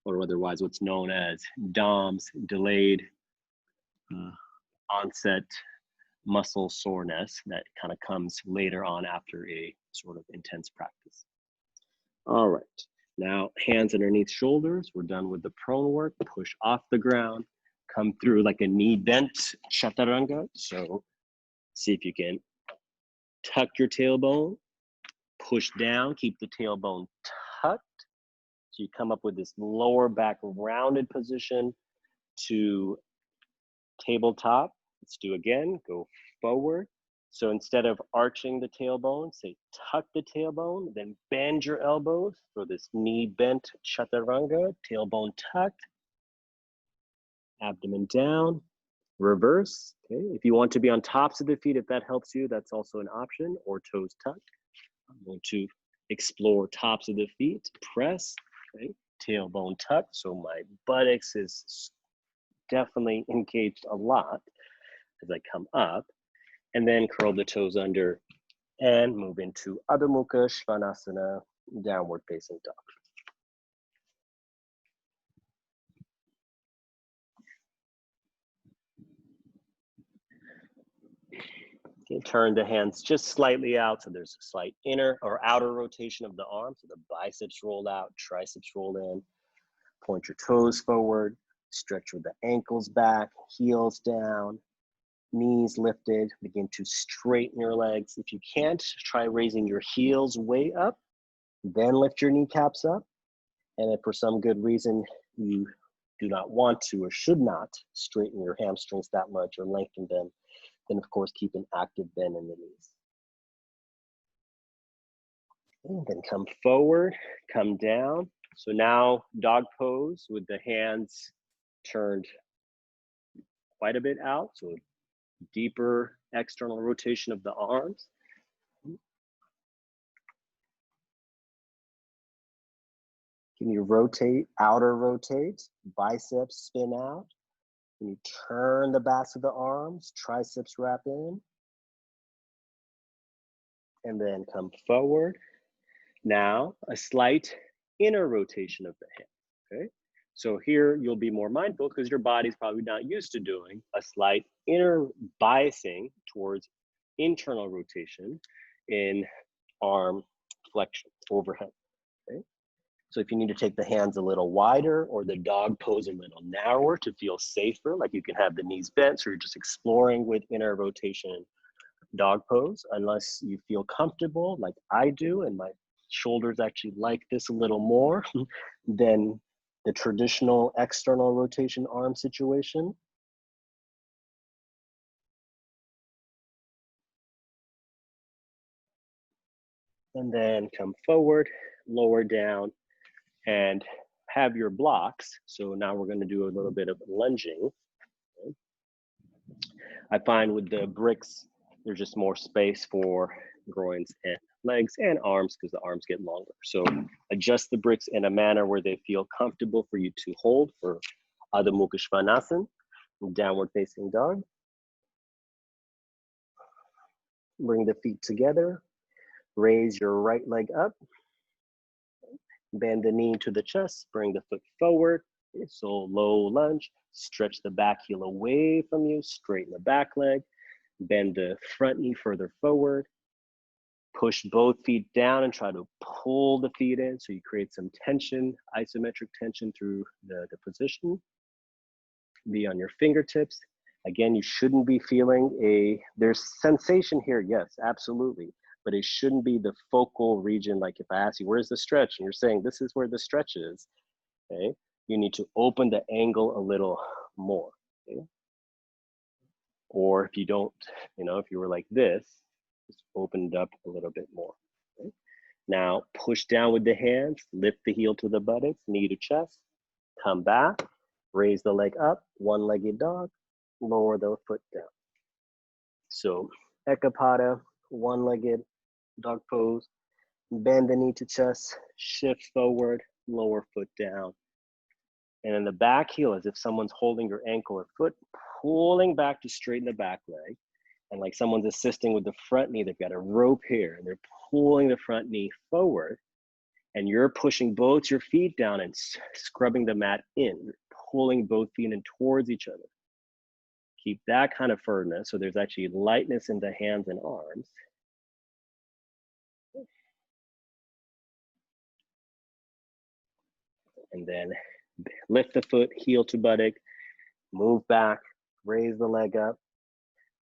or otherwise what's known as DOMS, delayed onset muscle soreness, that kind of comes later on after a sort of intense practice. All right, now hands underneath shoulders. We're done with the prone work. Push off the ground, come through like a knee bent chaturanga. So see if you can tuck your tailbone, push down, keep the tailbone tucked. So you come up with this lower back rounded position to tabletop. Let's do again, go forward. So instead of arching the tailbone, say tuck the tailbone, then bend your elbows for this knee bent chaturanga, tailbone tucked, abdomen down, reverse. Okay, if you want to be on tops of the feet, if that helps you, that's also an option, or toes tucked. I'm going to explore tops of the feet, press, okay, tailbone tucked, so my buttocks is definitely engaged a lot as I come up, and then curl the toes under and move into Adho Mukha Svanasana, downward facing dog. Okay, turn the hands just slightly out, so there's a slight inner or outer rotation of the arm, so the biceps roll out, triceps roll in. Point your toes forward, stretch with the ankles back, heels down, knees lifted. Begin to straighten your legs. If you can't, try raising your heels way up, then lift your kneecaps up. And if for some good reason you do not want to or should not straighten your hamstrings that much or lengthen them, then of course keep an active bend in the knees. And then come forward, come down. So now dog pose with the hands turned quite a bit out, so deeper external rotation of the arms. Can you rotate, outer rotate, biceps spin out, And you turn the backs of the arms, triceps wrap in. And then come forward. Now, a slight inner rotation of the hand, okay? So here you'll be more mindful because your body's probably not used to doing a slight inner biasing towards internal rotation in arm flexion overhead, okay? So if you need to take the hands a little wider or the dog pose a little narrower to feel safer, like you can have the knees bent, so you're just exploring with inner rotation dog pose, unless you feel comfortable like I do, and my shoulders actually like this a little more than the traditional external rotation arm situation. And then come forward, lower down, and have your blocks. So now we're going to do a little bit of lunging. I find with the bricks, there's just more space for groins and legs and arms because the arms get longer. So adjust the bricks in a manner where they feel comfortable for you to hold for Adho Mukha Svanasana, downward facing dog. Bring the feet together. Raise your right leg up. Bend the knee to the chest. Bring the foot forward. So low lunge. Stretch the back heel away from you. Straighten the back leg. Bend the front knee further forward. Push both feet down and try to pull the feet in so you create some tension, isometric tension through the position. Be on your fingertips. Again, you shouldn't be feeling there's sensation here, yes, absolutely, but it shouldn't be the focal region. Like if I ask you, where's the stretch? And you're saying, this is where the stretch is, okay? You need to open the angle a little more, okay? Or if you don't, if you were like this, just open it up a little bit more, okay? Now, push down with the hands, lift the heel to the buttocks, knee to chest, come back, raise the leg up, one-legged dog, lower the foot down. So Ekapada, one-legged dog pose, bend the knee to chest, shift forward, lower foot down. And in the back heel, as if someone's holding your ankle or foot, pulling back to straighten the back leg. And like someone's assisting with the front knee, they've got a rope here and they're pulling the front knee forward. And you're pushing both your feet down and scrubbing the mat in, you're pulling both feet in towards each other. Keep that kind of firmness so there's actually lightness in the hands and arms. And then lift the foot, heel to buttock, move back, raise the leg up,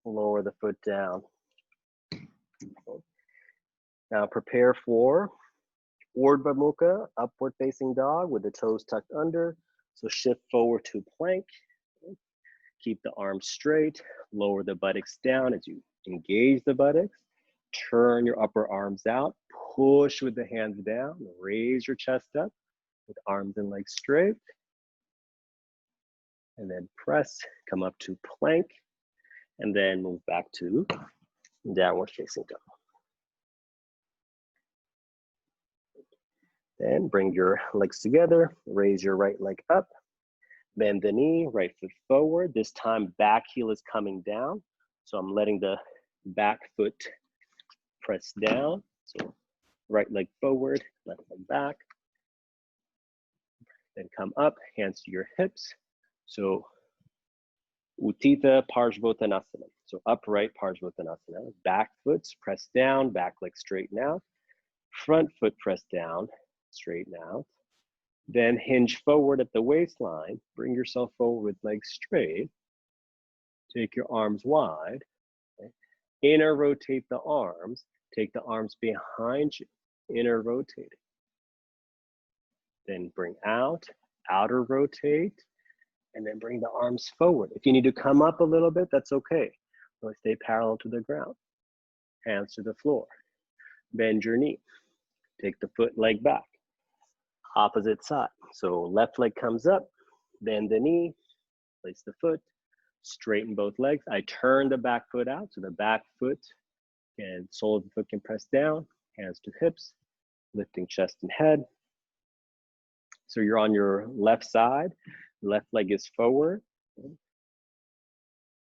lower the foot down. Now prepare for Urdhva Mukha, upward facing dog with the toes tucked under. So shift forward to plank. Keep the arms straight, lower the buttocks down as you engage the buttocks. Turn your upper arms out, push with the hands down, raise your chest up with arms and legs straight. And then press, come up to plank, and then move back to downward facing dog. Then bring your legs together, raise your right leg up, bend the knee, right foot forward. This time back heel is coming down. So I'm letting the back foot press down. So right leg forward, left leg back. Then come up, hands to your hips. So Utthita Parsvottanasana. So upright Parsvottanasana. Back foot press down, back leg straighten out. Front foot press down, straighten out. Then hinge forward at the waistline. Bring yourself forward with legs straight. Take your arms wide. Okay. Inner rotate the arms. Take the arms behind you. Inner rotate. Then bring out, outer rotate, and then bring the arms forward. If you need to come up a little bit, that's okay. So stay parallel to the ground. Hands to the floor. Bend your knee. Take the foot leg back. Opposite side. So left leg comes up, bend the knee, place the foot, straighten both legs. I turn the back foot out, so the back foot and sole of the foot can press down, hands to hips, lifting chest and head. So you're on your left side, left leg is forward.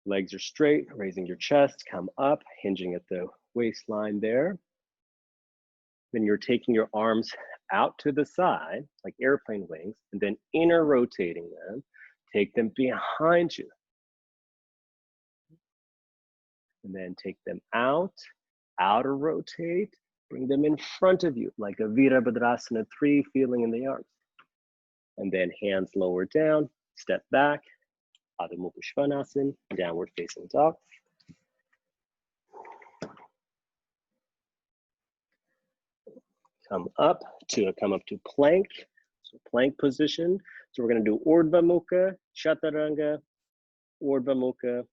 Legs are straight, raising your chest, come up, hinging at the waistline there. Then you're taking your arms out to the side, like airplane wings, and then inner rotating them. Take them behind you. And then take them out, outer rotate, bring them in front of you, like a Virabhadrasana 3, feeling in the arms. And then hands lower down, step back, Adho Mukha Svanasana, downward facing dog. Come up to plank, so plank position. So we're gonna do Urdhva Mukha, Chaturanga, Urdhva Mukha,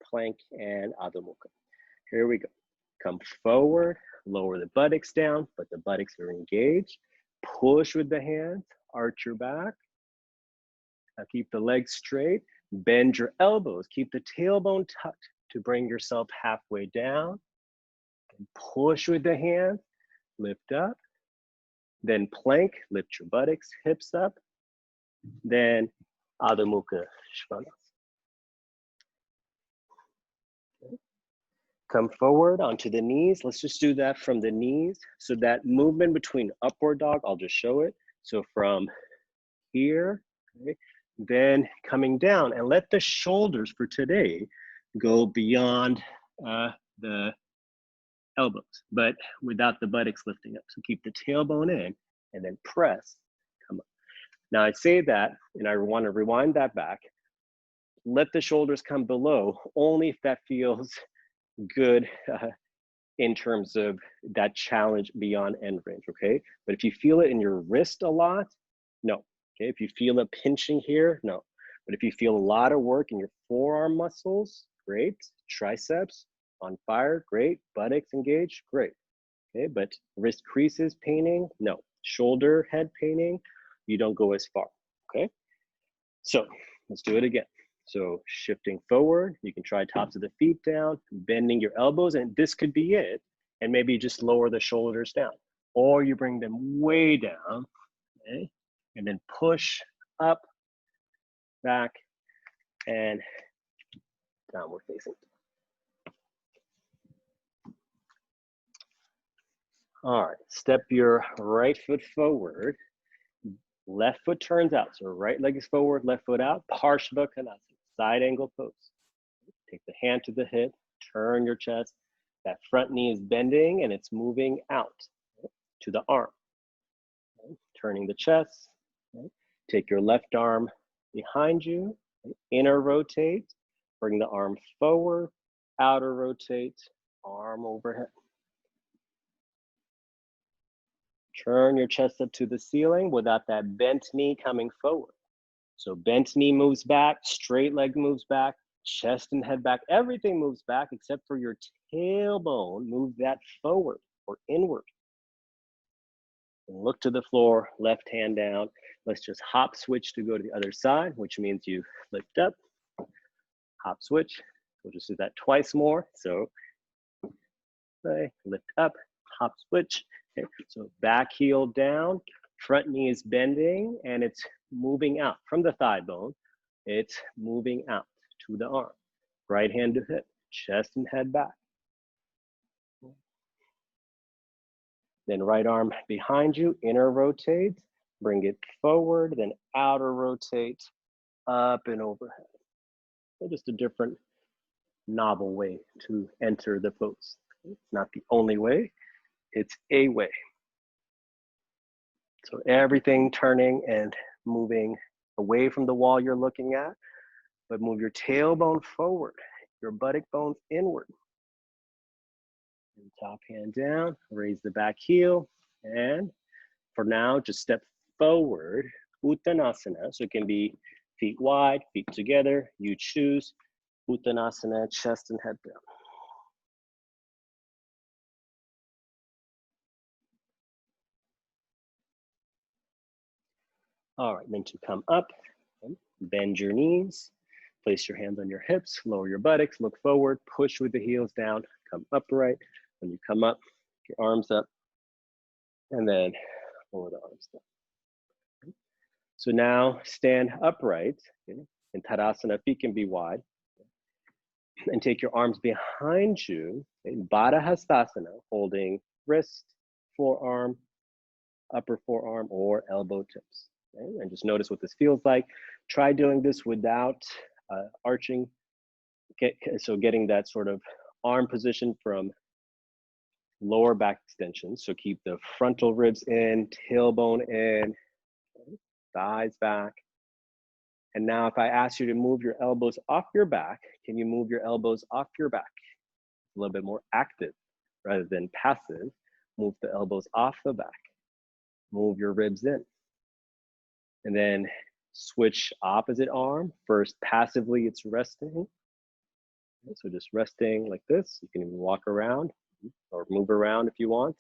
plank, and Adho Mukha. Here we go. Come forward, lower the buttocks down, but the buttocks are engaged. Push with the hands, arch your back. Now keep the legs straight, bend your elbows, keep the tailbone tucked to bring yourself halfway down. And push with the hands, lift up. Then plank, lift your buttocks, hips up. Then Adho Mukha Svanasana. Come forward onto the knees. Let's just do that from the knees. So that movement between upward dog, I'll just show it. So from here, okay, then coming down, and let the shoulders for today go beyond the elbows, but without the buttocks lifting up. So keep the tailbone in and then press, come up. Now I say that, and I want to rewind that back. Let the shoulders come below only if that feels good in terms of that challenge beyond end range, okay? But if you feel it in your wrist a lot, no, okay? If you feel it pinching here, no. But if you feel a lot of work in your forearm muscles, great. Triceps on fire, great. Buttocks engaged, great. Okay, but wrist creases painting, no. Shoulder head painting, you don't go as far, okay? So let's do it again. So shifting forward, you can try tops of the feet down, bending your elbows, and this could be it. And maybe just lower the shoulders down. Or you bring them way down, okay? And then push up, back, and downward facing. All right, step your right foot forward. Left foot turns out. So right leg is forward, left foot out. Parshva Konasana, side angle pose. Take the hand to the hip, turn your chest. That front knee is bending and it's moving out to the arm. Turning the chest. Take your left arm behind you, inner rotate. Bring the arm forward, outer rotate, arm overhead. Turn your chest up to the ceiling without that bent knee coming forward. So bent knee moves back, straight leg moves back, chest and head back, everything moves back except for your tailbone. Move that forward or inward. And look to the floor, left hand down. Let's just hop switch to go to the other side, which means you lift up, hop switch. We'll just do that twice more. So lift up, hop switch. Okay. So back heel down, front knee is bending and it's moving out from the thigh bone. It's moving out to the arm. Right hand to hip, chest and head back. Then right arm behind you, inner rotate, bring it forward, then outer rotate, up and overhead. So just a different novel way to enter the pose. It's not the only way, it's a way. So everything turning and moving away from the wall you're looking at, but move your tailbone forward, your buttock bones inward. And top hand down, raise the back heel, and for now, just step forward, Uttanasana. So it can be feet wide, feet together, you choose. Uttanasana, chest and head down. All right, then to come up, bend your knees, place your hands on your hips, lower your buttocks, look forward, push with the heels down, come upright. When you come up, your arms up, and then lower the arms down. So now stand upright. In Tadasana, feet can be wide. And take your arms behind you, okay? Baddha Hastasana, holding wrist, forearm, upper forearm, or elbow tips. Okay? And just notice what this feels like. Try doing this without arching. So getting that sort of arm position from lower back extension. So keep the frontal ribs in, tailbone in, okay? Thighs back. And now if I ask you to move your elbows off your back, can you move your elbows off your back? A little bit more active rather than passive. Move the elbows off the back. Move your ribs in. And then switch opposite arm. First, passively, it's resting. So just resting like this. You can even walk around or move around if you want.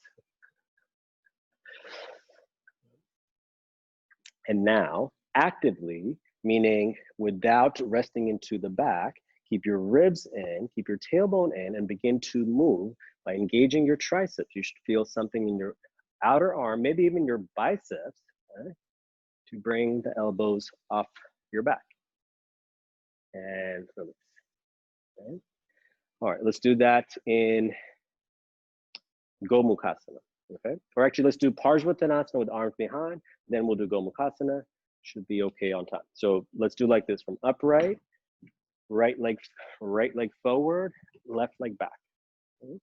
And now, actively, meaning without resting into the back, keep your ribs in, keep your tailbone in, and begin to move by engaging your triceps. You should feel something in your outer arm, maybe even your biceps, okay, to bring the elbows off your back. And release. Okay. All right, let's do that in Gomukhasana. Okay, or actually, let's do Parsvottanasana with arms behind. Then we'll do Gomukhasana. Should be okay on time. So let's do like this: from upright, right leg forward, left leg back. Okay.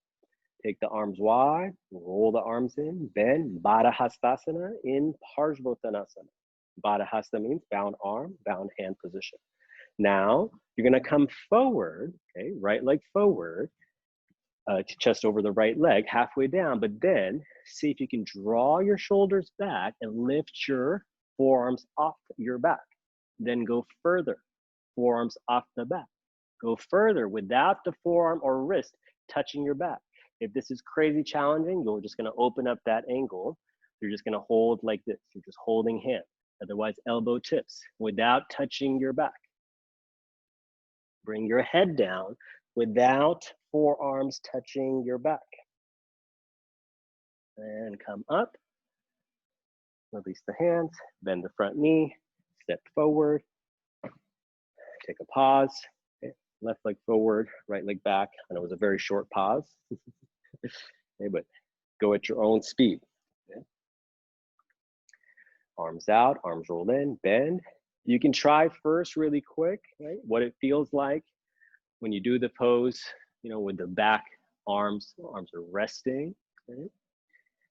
Take the arms wide, roll the arms in, bend, Baddha Hastasana in Parsvottanasana. Baddha Hasta means bound arm, bound hand position. Now, you're gonna come forward, okay, right leg forward, chest over the right leg, halfway down, but then see if you can draw your shoulders back and lift your forearms off your back. Then go further, forearms off the back. Go further without the forearm or wrist touching your back. If this is crazy challenging, you're just gonna open up that angle. You're just gonna hold like this. You're just holding hand. Otherwise, elbow tips without touching your back. Bring your head down without forearms touching your back. And come up. Release the hands, bend the front knee, step forward. Take a pause. Okay. Left leg forward, right leg back. I know it was a very short pause. Okay, but go at your own speed. Okay. Arms out, arms rolled in, bend. You can try first really quick, right? What it feels like when you do the pose, you know, with the back arms are resting. Okay?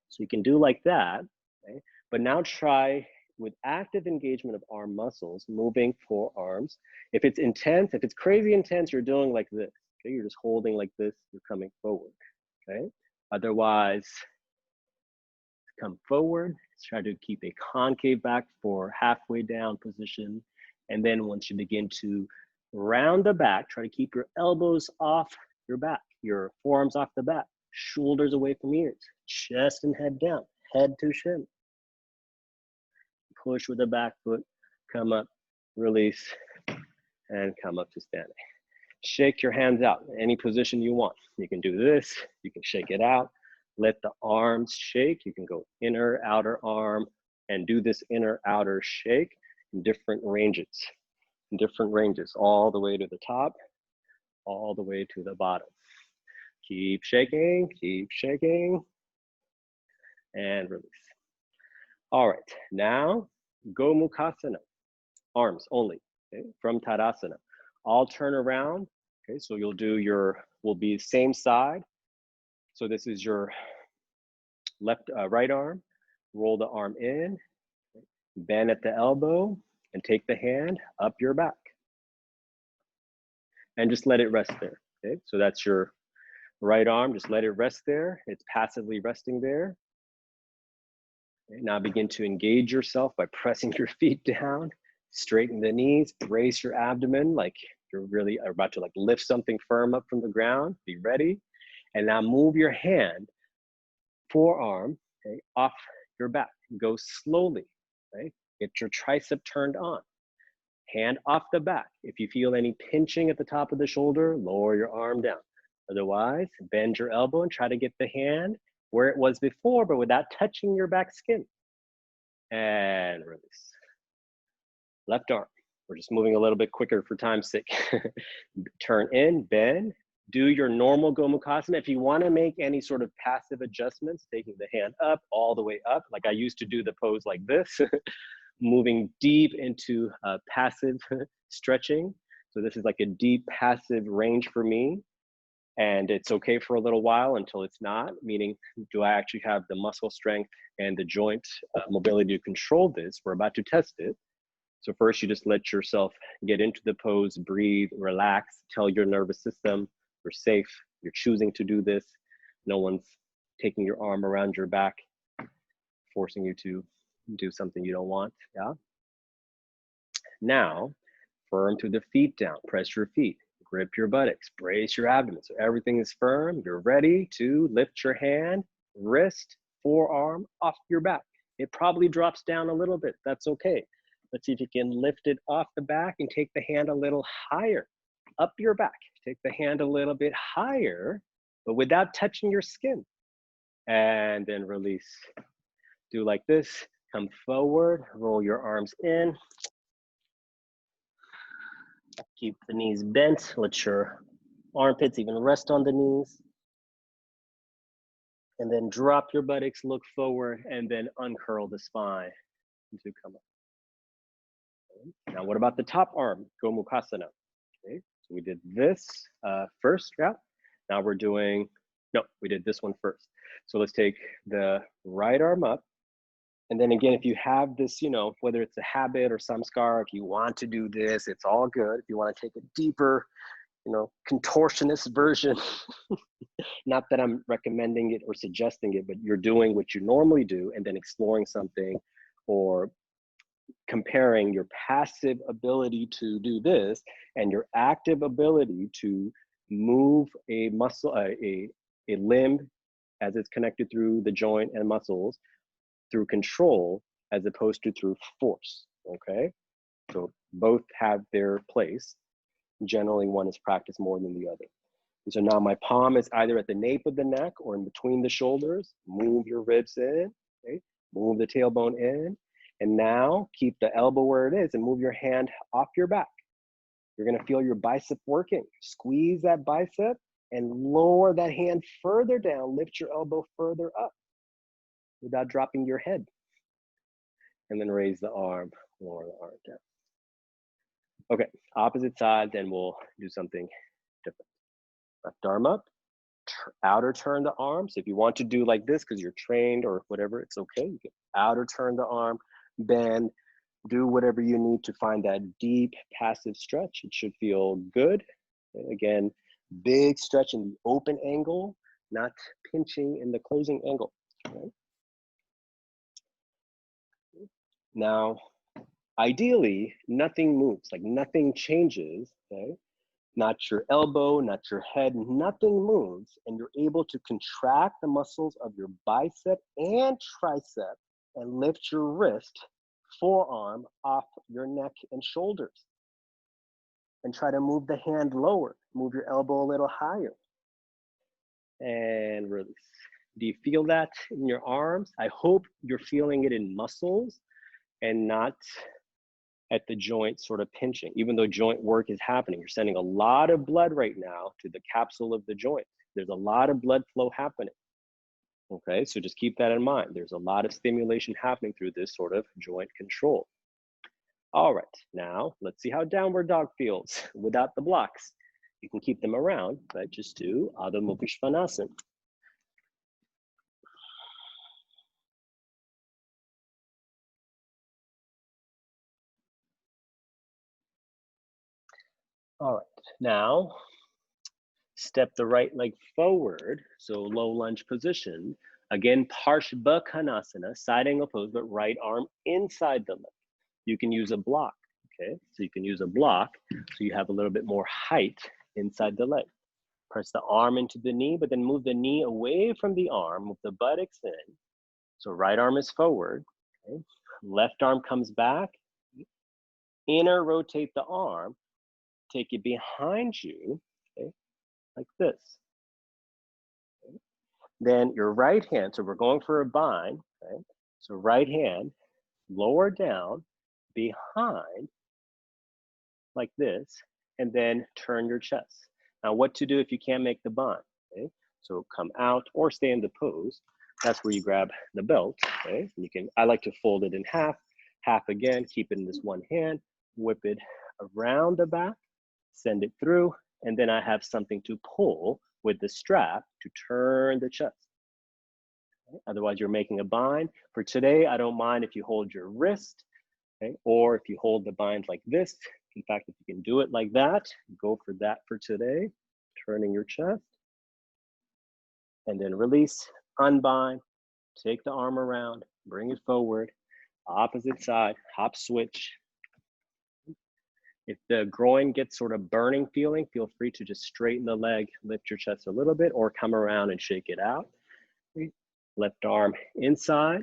So you can do like that, okay? But now try with active engagement of arm muscles, moving forearms. If it's intense, if it's crazy intense, you're doing like this. Okay, you're just holding like this, you're coming forward. Okay. Otherwise, come forward. Try to keep a concave back for halfway down position. And then once you begin to round the back, try to keep your elbows off your back, your forearms off the back, shoulders away from ears, chest and head down, head to shin. Push with the back foot, come up, release, and come up to standing. Shake your hands out in any position you want. You can do this, you can shake it out. Let the arms shake. You can go inner, outer arm, and do this inner, outer shake in different ranges. All the way to the top, all the way to the bottom. Keep shaking, and release. All right, now Gomukhasana, arms only, okay, from Tadasana. I'll turn around, okay, so you'll do will be same side. So this is your right arm, roll the arm in, bend at the elbow, and take the hand up your back. And just let it rest there, okay? So that's your right arm, just let it rest there. It's passively resting there. Okay, now begin to engage yourself by pressing your feet down, straighten the knees, brace your abdomen like you're really about to like lift something firm up from the ground. Be ready. And now move your hand, forearm, okay, off your back. Go slowly, okay? Get your tricep turned on. Hand off the back. If you feel any pinching at the top of the shoulder, lower your arm down. Otherwise, bend your elbow and try to get the hand where it was before, but without touching your back skin. And release. Left arm. We're just moving a little bit quicker for time's sake. Turn in, bend, do your normal Gomukhasana. If you want to make any sort of passive adjustments, taking the hand up, all the way up, like I used to do the pose like this, moving deep into passive stretching. So this is like a deep passive range for me. And it's okay for a little while until it's not, meaning do I actually have the muscle strength and the joint mobility to control this? We're about to test it. So first you just let yourself get into the pose, breathe, relax, tell your nervous system you're safe, you're choosing to do this. No one's taking your arm around your back, forcing you to do something you don't want, yeah? Now, firm to the feet down, press your feet, grip your buttocks, brace your abdomen. So everything is firm, you're ready to lift your hand, wrist, forearm off your back. It probably drops down a little bit, that's okay. Let's see if you can lift it off the back and take the hand a little higher, up your back. Take the hand a little bit higher, but without touching your skin. And then release. Do like this, come forward, roll your arms in. Keep the knees bent, let your armpits even rest on the knees. And then drop your buttocks, look forward, and then uncurl the spine to come up. Now, what about the top arm, Gomukhasana? Okay, so we did this first, yeah. Now we're doing, no, we did this one first. So let's take the right arm up. And then again, if you have this, you know, whether it's a habit or samskar, if you want to do this, it's all good. If you want to take a deeper, you know, contortionist version, not that I'm recommending it or suggesting it, but you're doing what you normally do and then exploring something or comparing your passive ability to do this and your active ability to move a muscle, a limb as it's connected through the joint and muscles through control as opposed to through force, okay? So both have their place. Generally, one is practiced more than the other. And so now my palm is either at the nape of the neck or in between the shoulders. Move your ribs in, okay? Move the tailbone in. And now keep the elbow where it is and move your hand off your back. You're gonna feel your bicep working. Squeeze that bicep and lower that hand further down. Lift your elbow further up without dropping your head. And then raise the arm, lower the arm down. Okay, opposite side, then we'll do something different. Left arm up, outer turn the arm. So if you want to do like this because you're trained or whatever, it's okay. You can outer turn the arm, bend, do whatever you need to find that deep passive stretch. It should feel good. And again, big stretch in the open angle, not pinching in the closing angle. Okay. Now, ideally, nothing moves, like nothing changes, okay? Not your elbow, not your head, nothing moves, and you're able to contract the muscles of your bicep and tricep and lift your wrist, forearm off your neck and shoulders. And try to move the hand lower, move your elbow a little higher. And release. Do you feel that in your arms? I hope you're feeling it in muscles and not at the joint sort of pinching. Even though joint work is happening, you're sending a lot of blood right now to the capsule of the joint. There's a lot of blood flow happening. Okay, so just keep that in mind. There's a lot of stimulation happening through this sort of joint control. All right, now let's see how downward dog feels without the blocks. You can keep them around, but just do Adho Mukha Svanasana. All right, now step the right leg forward, so low lunge position. Again, Parshva Konasana, side angle pose, but right arm inside the leg. You can use a block, okay? So you can use a block so you have a little bit more height inside the leg. Press the arm into the knee, but then move the knee away from the arm, move the buttocks in. So right arm is forward, okay? Left arm comes back. Inner rotate the arm, take it behind you, okay? Like this. Okay. Then your right hand, so we're going for a bind, okay? So right hand, lower down, behind, like this, and then turn your chest. Now, what to do if you can't make the bind, okay? So come out or stay in the pose. That's where you grab the belt, okay? And you can, I like to fold it in half, half again, keep it in this one hand, whip it around the back, send it through, and then I have something to pull with the strap to turn the chest. Okay? Otherwise, you're making a bind. For today, I don't mind if you hold your wrist, okay? Or if you hold the bind like this. In fact, if you can do it like that, go for that for today, turning your chest. And then release, unbind, take the arm around, bring it forward, opposite side, hop switch. If the groin gets sort of burning feeling, feel free to just straighten the leg, lift your chest a little bit, or come around and shake it out. Left arm inside,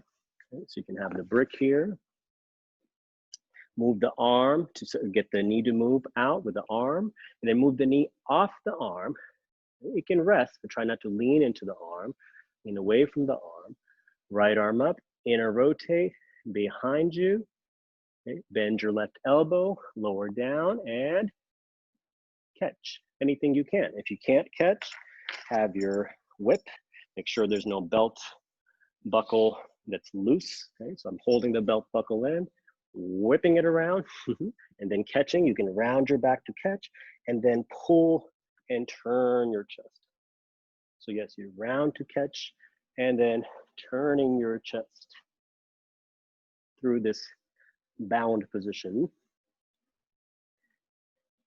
okay, so you can have the brick here. Move the arm to get the knee to move out with the arm, and then move the knee off the arm. You can rest, but try not to lean into the arm, lean away from the arm. Right arm up, inner rotate, behind you. Okay. Bend your left elbow, lower down, and catch anything you can. If you can't catch, have your whip. Make sure there's no belt buckle that's loose. Okay, so I'm holding the belt buckle in, whipping it around, and then catching. You can round your back to catch, and then pull and turn your chest. So yes, you round to catch, and then turning your chest through this bound position.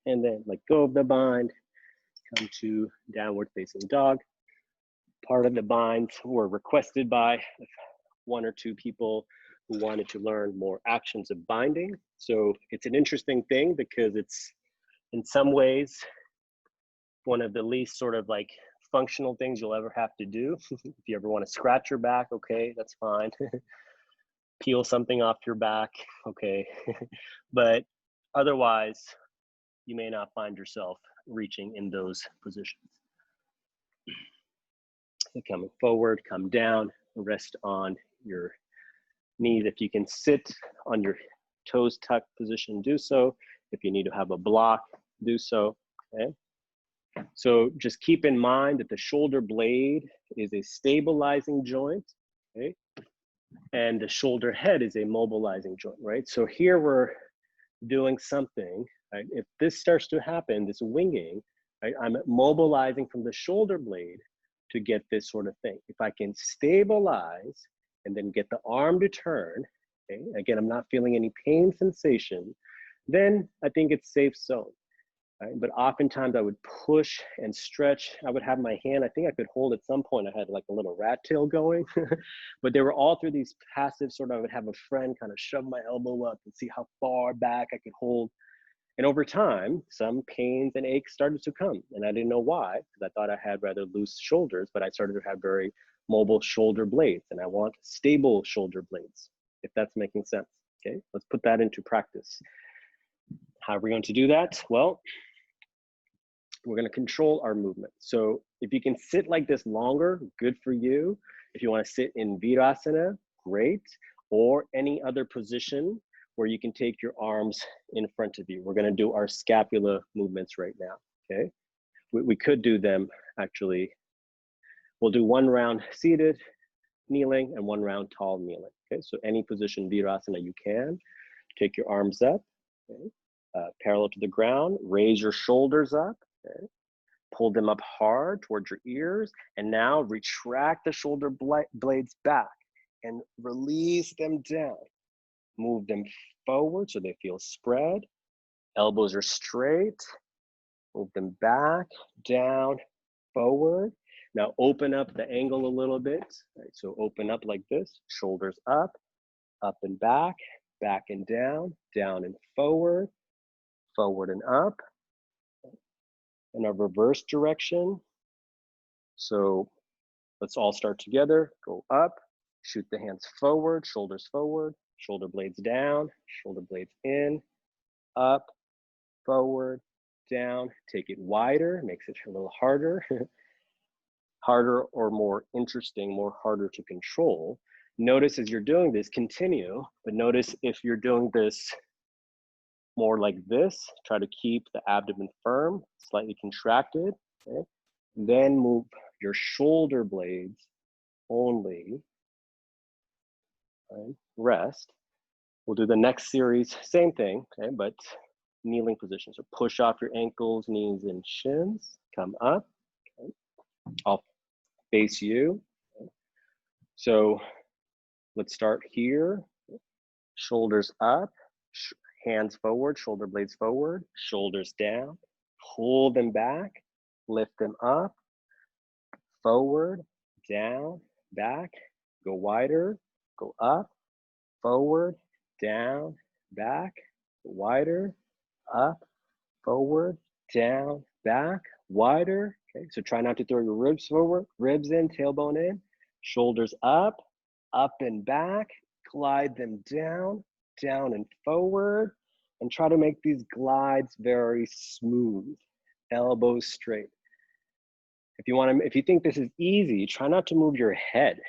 And then let go of the bind, come to downward facing dog. Part of the binds were requested by one or two people who wanted to learn more actions of binding. So it's an interesting thing because it's in some ways one of the least sort of like functional things you'll ever have to do. If you ever want to scratch your back, okay, that's fine. Peel something off your back, okay. But otherwise, you may not find yourself reaching in those positions. Coming forward, come down, rest on your knees. If you can sit on your toes tucked position, do so. If you need to have a block, do so, okay? So just keep in mind that the shoulder blade is a stabilizing joint, okay? And the shoulder head is a mobilizing joint, right? So here we're doing something, right? If this starts to happen, this winging, right? I'm mobilizing from the shoulder blade to get this sort of thing. If I can stabilize and then get the arm to turn, okay? Again, I'm not feeling any pain sensation, then I think it's safe zone. Right? But oftentimes I would push and stretch. I would have my hand, I think I could hold at some point, I had like a little rat tail going, but they were all through these passive sort of, I would have a friend kind of shove my elbow up and see how far back I could hold. And over time, some pains and aches started to come. And I didn't know why, because I thought I had rather loose shoulders, but I started to have very mobile shoulder blades, and I want stable shoulder blades, if that's making sense. Okay, let's put that into practice. How are we going to do that? Well, we're going to control our movement. So if you can sit like this longer, good for you. If you want to sit in Virasana, great. Or any other position where you can take your arms in front of you. We're going to do our scapula movements right now, okay? We could do them actually. We'll do one round seated, kneeling, and one round tall kneeling, okay? So any position Virasana you can. Take your arms up, okay? Parallel to the ground, raise your shoulders up, okay? Pull them up hard towards your ears, and now retract the shoulder blades back and release them down. Move them forward so they feel spread. Elbows are straight. Move them back, down, forward. Now open up the angle a little bit. Right, so open up like this, shoulders up and back and down and forward and up. In a reverse direction. So let's all start together. Go up, shoot the hands forward, shoulders forward, shoulder blades down, shoulder blades in, up, forward, down. Take it wider, makes it a little harder. Harder or more interesting, more harder to control. Notice as you're doing this, continue, but notice if you're doing this more like this. Try to keep the abdomen firm, slightly contracted. Okay? Then move your shoulder blades only. Right? Rest. We'll do the next series, same thing, okay, but kneeling position. So push off your ankles, knees, and shins. Come up. Okay. I'll face you. Okay. So let's start here. Shoulders up, hands forward, shoulder blades forward, shoulders down. Pull them back, lift them up, forward, down, back. Go wider, go up, forward, down, back, wider, up, forward, down, back, wider. Okay, so try not to throw your ribs forward, ribs in, tailbone in, shoulders up and back, glide them down, down and forward, and try to make these glides very smooth, elbows straight. If you think this is easy, try not to move your head.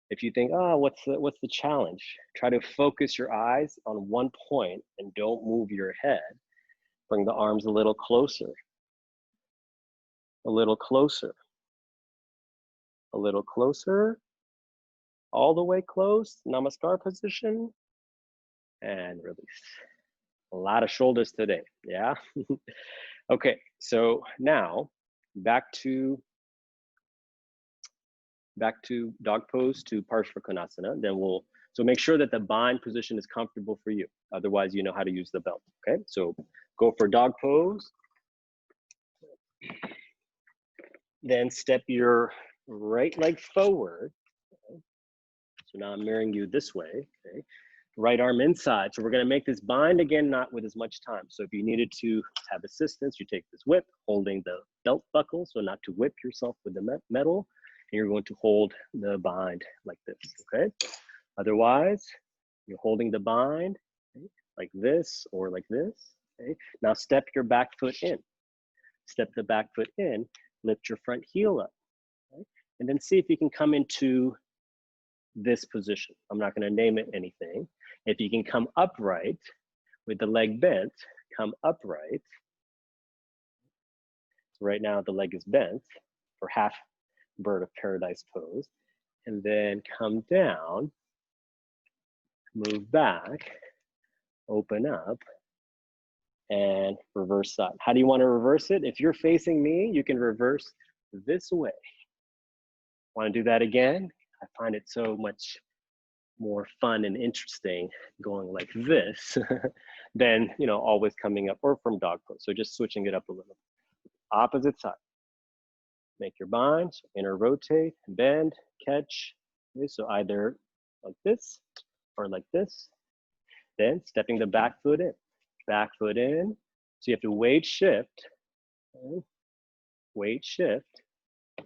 If you think, oh, what's the challenge? Try to focus your eyes on one point and don't move your head. Bring the arms a little closer, a little closer, a little closer, all the way close, namaskar position, and release. A lot of shoulders today, yeah? Okay, so now back to dog pose to Parshvakonasana. Then so make sure that the bind position is comfortable for you. Otherwise, you know how to use the belt, okay? So go for dog pose. Then step your right leg forward. Okay? So now I'm mirroring you this way, okay? Right arm inside. So we're gonna make this bind again, not with as much time. So if you needed to have assistance, you take this whip, holding the belt buckle, so not to whip yourself with the metal, and you're going to hold the bind like this, okay? Otherwise, you're holding the bind, okay, like this or like this, okay? Now step your back foot in. Step the back foot in, lift your front heel up, okay? And then see if you can come into this position. I'm not gonna name it anything. If you can come upright with the leg bent, come upright. So right now the leg is bent for half bird of paradise pose. And then come down, move back, open up, and reverse side. How do you want to reverse it? If you're facing me, you can reverse this way. Want to do that again? I find it so much more fun and interesting going like this than, you know, always coming up or from dog pose. So just switching it up a little. Opposite side. Make your bind, so inner rotate, bend, catch. Okay, so either like this or like this. Then stepping the back foot in. Back foot in. So you have to weight shift. Okay. Weight shift.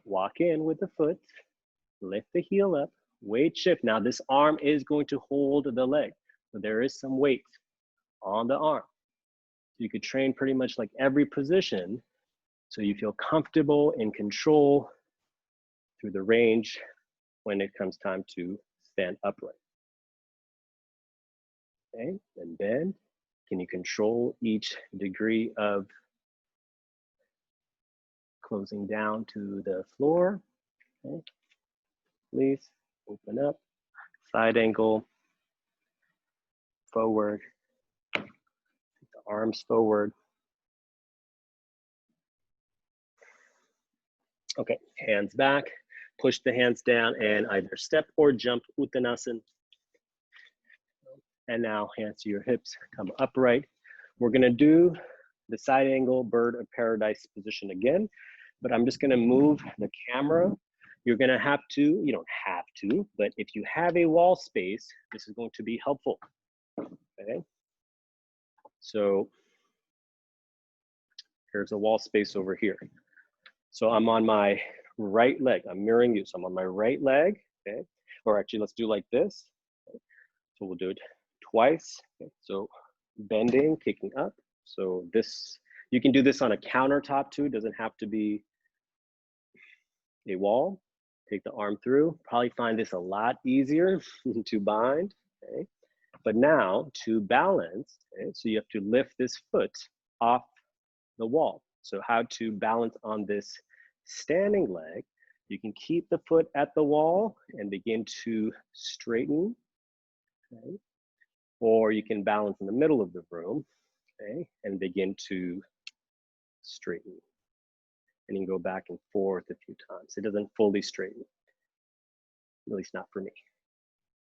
Walk in with the foot. Lift the heel up. Weight shift. Now this arm is going to hold the leg. So there is some weight on the arm. You could train pretty much like every position so you feel comfortable, in control through the range when it comes time to stand upright. Okay, and bend. Can you control each degree of closing down to the floor? Okay, please open up, side angle, forward, the arms forward. Okay, hands back, push the hands down and either step or jump Uttanasana. And now hands to your hips, come upright. We're gonna do the side angle bird of paradise position again, but I'm just gonna move the camera. You're gonna have to, you don't have to, but if you have a wall space, this is going to be helpful, okay? So here's a wall space over here. So I'm on my right leg, I'm mirroring you. So I'm on my right leg, okay? Or actually let's do like this. Okay? So we'll do it twice. Okay? So bending, kicking up. So this, you can do this on a countertop too. It doesn't have to be a wall. Take the arm through. Probably find this a lot easier to bind. Okay? But now to balance, okay, so you have to lift this foot off the wall. So how to balance on this standing leg, you can keep the foot at the wall and begin to straighten, okay? Or you can balance in the middle of the room, okay, and begin to straighten. And you can go back and forth a few times. It doesn't fully straighten, at least not for me.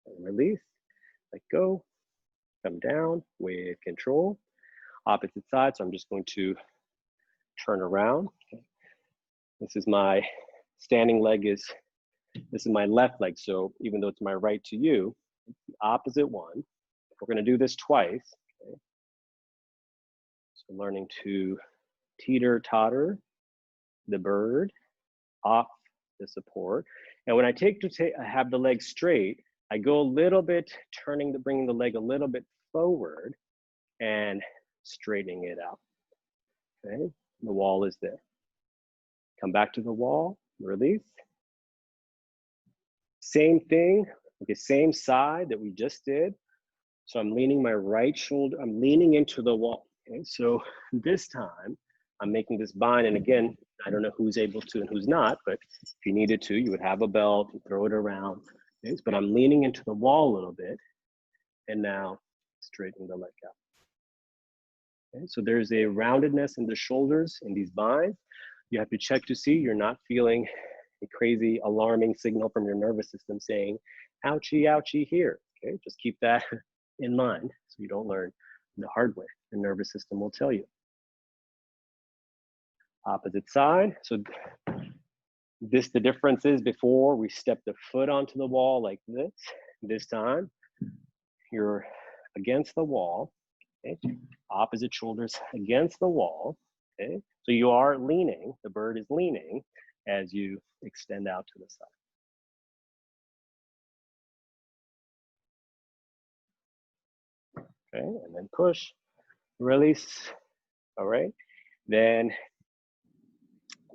And release, let go, come down with control. Opposite side, so I'm just going to turn around. Okay. This is my standing leg, this is my left leg, so even though it's my right to you, it's the opposite one. We're gonna do this twice. Okay. So learning to teeter-totter the bird off the support. And when I have the leg straight, I go a little bit, bringing the leg a little bit forward and straightening it out, okay? The wall is there. Come back to the wall, release. Same thing, okay, same side that we just did. So I'm leaning my right shoulder, I'm leaning into the wall, okay? So this time, I'm making this bind, and again, I don't know who's able to and who's not, but if you needed to, you would have a belt and throw it around, okay? But I'm leaning into the wall a little bit, and now straightening the leg out. Okay, so there's a roundedness in the shoulders in these binds. You have to check to see you're not feeling a crazy alarming signal from your nervous system saying, ouchie, ouchie here. Okay, just keep that in mind so you don't learn the hard way. The nervous system will tell you. Opposite side. So the difference is before we step the foot onto the wall like this. This time you're against the wall. Okay. Opposite shoulders against the wall. Okay. So you are leaning, the bird is leaning as you extend out to the side. Okay, and then push, release. All right. Then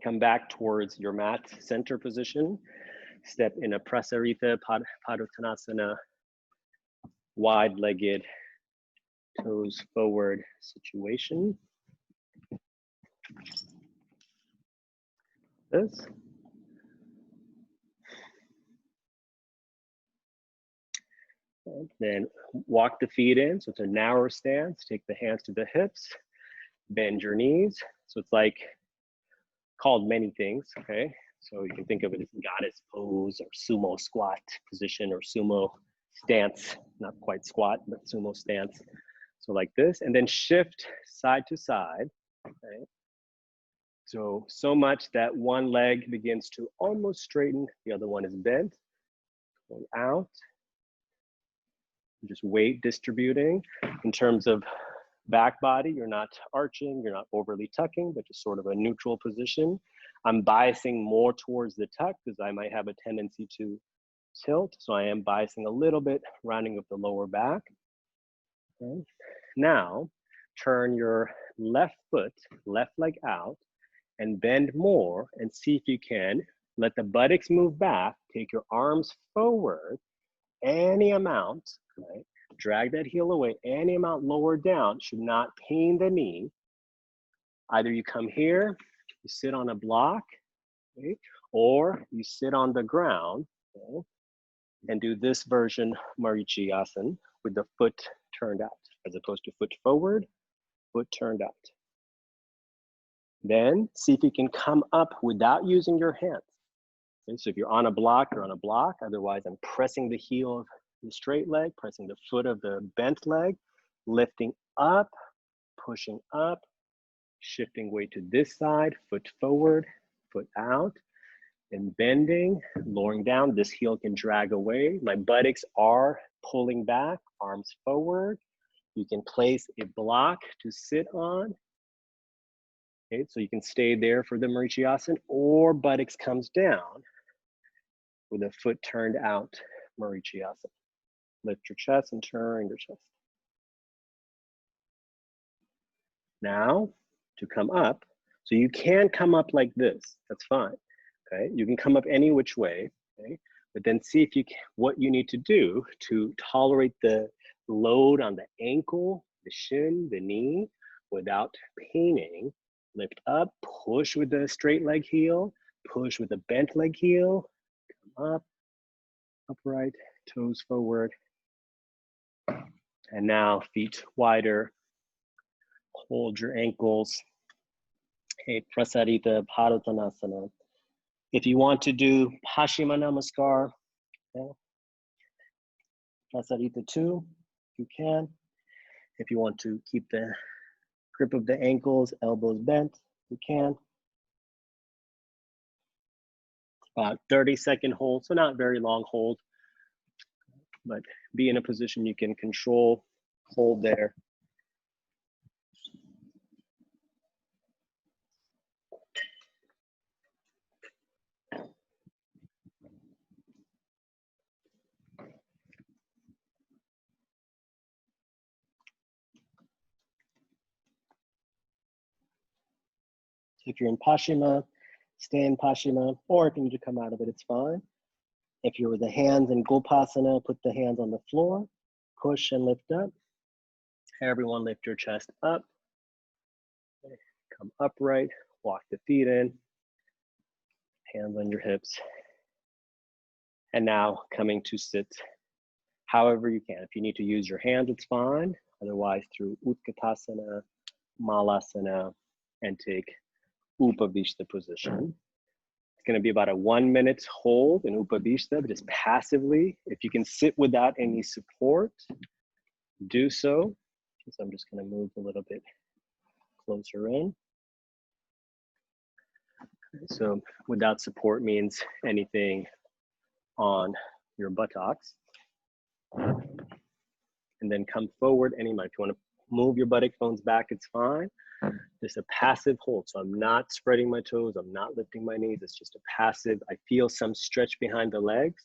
come back towards your mat center position. Step in a Prasarita Padottanasana, wide-legged, toes forward situation. This. And then walk the feet in, so it's a narrow stance. Take the hands to the hips, bend your knees. So it's like called many things, okay? So you can think of it as goddess pose or sumo squat position or sumo stance, not quite squat, but sumo stance. So like this, and then shift side to side, okay? So much that one leg begins to almost straighten, the other one is bent, going out. Just weight distributing. In terms of back body, you're not arching, you're not overly tucking, but just sort of a neutral position. I'm biasing more towards the tuck because I might have a tendency to tilt. So I am biasing a little bit, rounding up the lower back. Okay. Now, turn your left foot, left leg out, and bend more and see if you can let the buttocks move back, take your arms forward, any amount, right? Drag that heel away, any amount lower down should not pain the knee. Either you come here, you sit on a block, okay? Or you sit on the ground, okay? And do this version, Marichi-asana, with the foot turned out, as opposed to foot forward, foot turned out. Then see if you can come up without using your hands. Okay, so if you're on a block, you're on a block. Otherwise, I'm pressing the heel of the straight leg, pressing the foot of the bent leg, lifting up, pushing up, shifting weight to this side, foot forward, foot out, and bending, lowering down. This heel can drag away. My buttocks are pulling back, arms forward. You can place a block to sit on. Okay, so you can stay there for the Marichi-asana, or buttocks comes down with a foot turned out, Marichi-asana. Lift your chest and turn your chest. Now, to come up, so you can come up like this, that's fine, okay? You can come up any which way, okay? But then see if you can, what you need to do to tolerate the load on the ankle, the shin, the knee without paining. Lift up, push with the straight leg heel, push with the bent leg heel, come up, upright, toes forward. And now feet wider, hold your ankles. Okay, Prasarita Padottanasana. If you want to do Paschimma Namaskar, okay, Prasarita 2, you can. If you want to keep the grip of the ankles, elbows bent, you can. About 30-second hold, so not very long hold, but be in a position you can control, hold there. If you're in Paschimma, stay in Paschimma, or if you need to come out of it, it's fine. If you're with the hands in Gopasana, put the hands on the floor, push and lift up. Everyone lift your chest up. Come upright, walk the feet in, hands on your hips. And now coming to sit however you can. If you need to use your hands, it's fine. Otherwise, through Utkatasana, Malasana, and take Upavishta position. It's going to be about a 1 minute hold in Upavishta, but just passively. If you can sit without any support, do so. So I'm just going to move a little bit closer in. So without support means anything on your buttocks. And then come forward any amount. If you want to move your buttock bones back, it's fine. Just a passive hold. So I'm not spreading my toes. I'm not lifting my knees. It's just a passive. I feel some stretch behind the legs,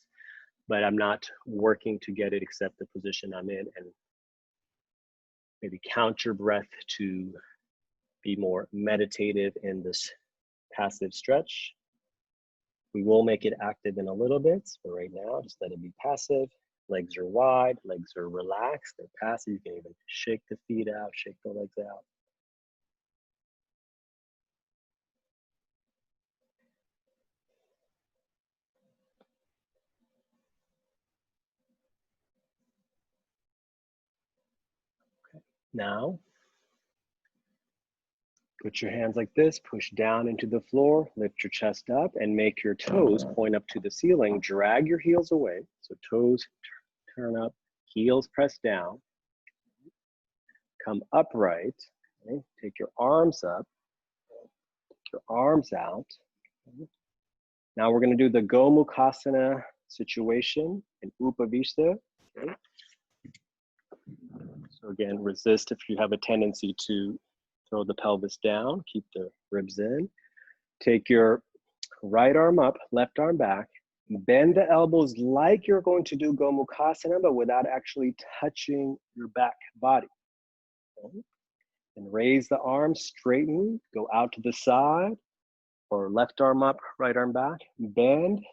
but I'm not working to get it except the position I'm in, and maybe count your breath to be more meditative in this passive stretch. We will make it active in a little bit, but right now, just let it be passive. Legs are wide, legs are relaxed, they're passive. You can even shake the feet out, shake the legs out. Okay. Now, put your hands like this, push down into the floor, lift your chest up, and make your toes point up to the ceiling. Drag your heels away. So toes turn up, heels press down. Come upright. Okay. Take your arms up, your arms out. Okay. Now we're going to do the Gomukhasana situation in Upavishta. Okay. So again, resist if you have a tendency to throw the pelvis down, keep the ribs in. Take your right arm up, left arm back. Bend the elbows like you're going to do Gomukhasana, but without actually touching your back body. Okay. And raise the arm, straighten, go out to the side, or left arm up, right arm back. Bend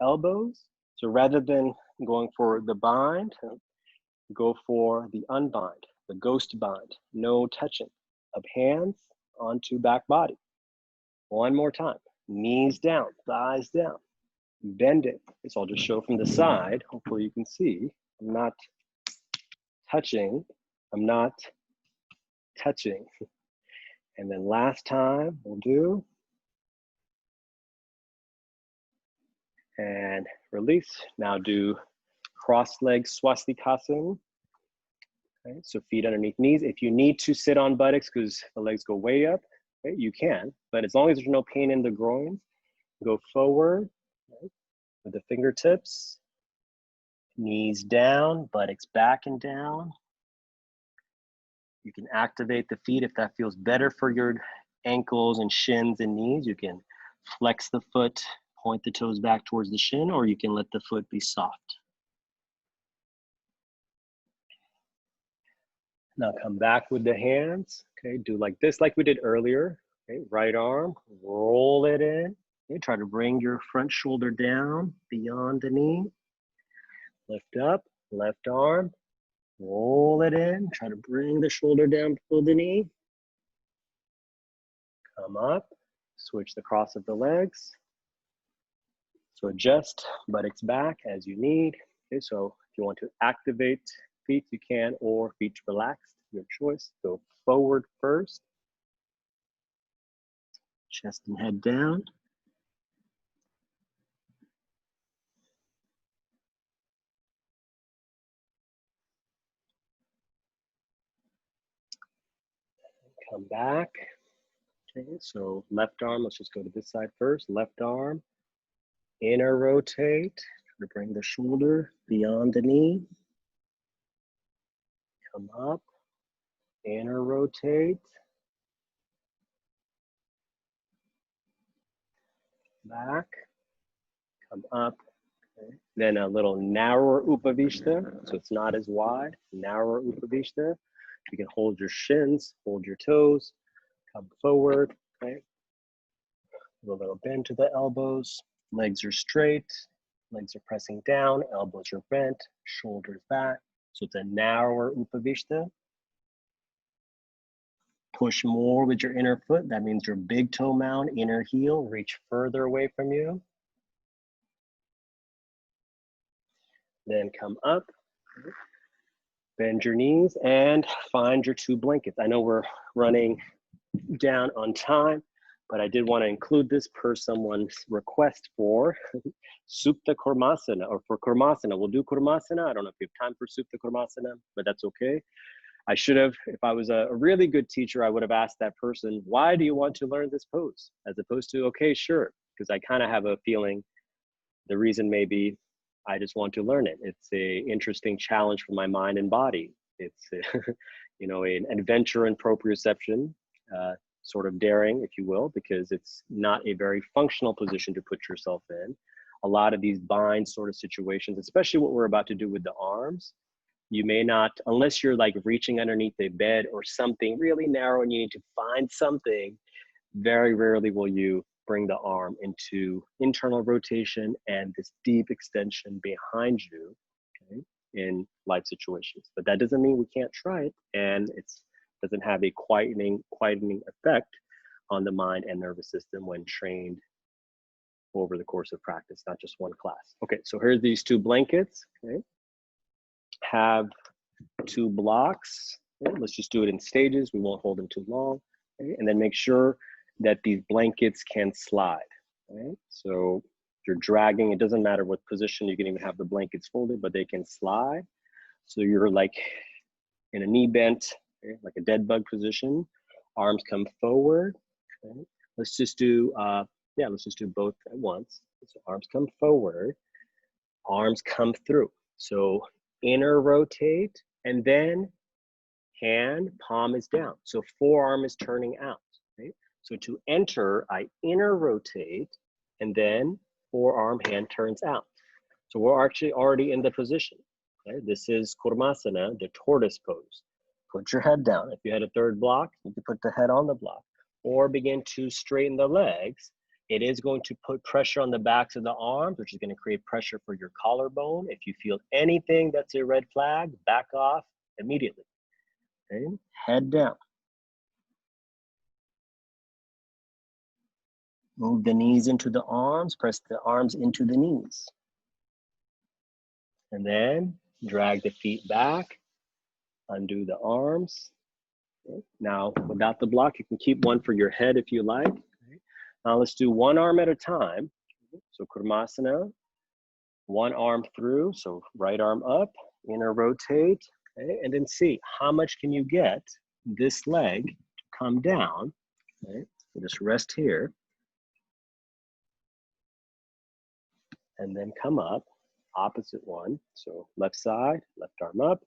elbows. So rather than going for the bind, go for the unbind, the ghost bind. No touching of hands onto back body. One more time. Knees down, thighs down. Bend it. So I'll just show from the side. Hopefully you can see. I'm not touching. I'm not touching. And then last time we'll do. And release. Now do cross-leg swastikasana. Okay, so feet underneath knees. If you need to sit on buttocks because the legs go way up, okay, you can. But as long as there's no pain in the groins, go forward, okay, with the fingertips. Knees down, buttocks back and down. You can activate the feet if that feels better for your ankles and shins and knees. You can flex the foot, point the toes back towards the shin, or you can let the foot be soft. Now come back with the hands, okay? Do like this, like we did earlier, okay? Right arm, roll it in. Okay? Try to bring your front shoulder down beyond the knee. Lift up, left arm, Roll it in, try to bring the shoulder down below the knee. Come up, switch the cross of the legs. So adjust buttocks back as you need. Okay, so if you want to activate feet, you can, or feet relaxed, your choice. Go forward first. Chest and head down. Come back. Okay, so left arm, let's just go to this side first. Left arm, inner rotate. Try to bring the shoulder beyond the knee. Come up, inner rotate. Back, come up. Okay. Then a little narrower upavishta, so it's not as wide. Narrower upavishta. You can hold your shins, hold your toes, come forward. Okay. A little bend to the elbows. Legs are straight. Legs are pressing down. Elbows are bent. Shoulders back. So it's a narrower upavishta. Push more with your inner foot. That means your big toe mound, inner heel, reach further away from you. Then come up, bend your knees, and find your 2 blankets. I know we're running down on time, but I did want to include this per someone's request for Supta Kurmasana, or for Kurmasana. We'll do Kurmasana. I don't know if you have time for Supta Kurmasana, but that's okay. I should have, if I was a really good teacher, I would have asked that person, why do you want to learn this pose? As opposed to, okay, sure, because I kind of have a feeling the reason may be I just want to learn it. It's a interesting challenge for my mind and body. It's you know, an adventure in proprioception, sort of daring, if you will, because it's not a very functional position to put yourself in. A lot of these bind sort of situations, especially what we're about to do with the arms, you may not, unless you're like reaching underneath a bed or something really narrow and you need to find something, very rarely will you bring the arm into internal rotation and this deep extension behind you, okay, in life situations. But that doesn't mean we can't try it, and it doesn't have a quietening effect on the mind and nervous system when trained over the course of practice, not just one class. Okay, so here's these 2 blankets. Okay, have 2 blocks. Okay, let's just do it in stages. We won't hold them too long. Okay, and then make sure that these blankets can slide. Okay, so if you're dragging, it doesn't matter what position, you can even have the blankets folded, but they can slide. So you're like in a knee bent, okay, like a dead bug position. Arms come forward. Okay, let's just do let's just do both at once. So arms come forward, arms come through. So inner rotate, and then hand, palm is down. So forearm is turning out. Right? So to enter, I inner rotate, and then forearm, hand turns out. So we're actually already in the position. Okay? This is Kurmasana, the tortoise pose. Put your head down. If you had a 3rd block, you can put the head on the block, or begin to straighten the legs. It is going to put pressure on the backs of the arms, which is going to create pressure for your collarbone. If you feel anything that's a red flag, back off immediately. Okay? Head down. Move the knees into the arms, press the arms into the knees. And then drag the feet back, undo the arms. Okay? Now, without the block, you can keep one for your head if you like. Okay? Now let's do 1 arm at a time. So Kurmasana, 1 arm through, so right arm up, inner rotate, okay? And then see how much can you get this leg to come down. Okay? So just rest here. And then come up, opposite one. So left side, left arm up.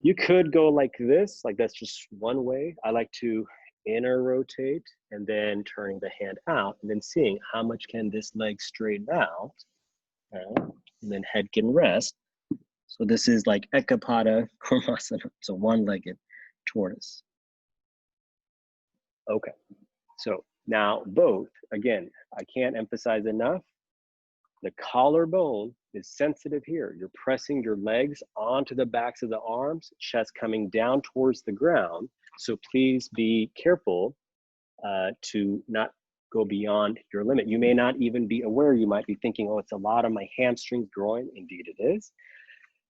You could go like this, like that's just one way. I like to inner rotate and then turning the hand out and then seeing how much can this leg straighten out. And then head can rest. So this is like Ekapada Kurmasana. So 1-legged tortoise. Okay, so now both, again, I can't emphasize enough, the collarbone is sensitive here. You're pressing your legs onto the backs of the arms, chest coming down towards the ground. So please be careful to not go beyond your limit. You may not even be aware. You might be thinking, oh, it's a lot on my hamstrings, groin. Indeed it is.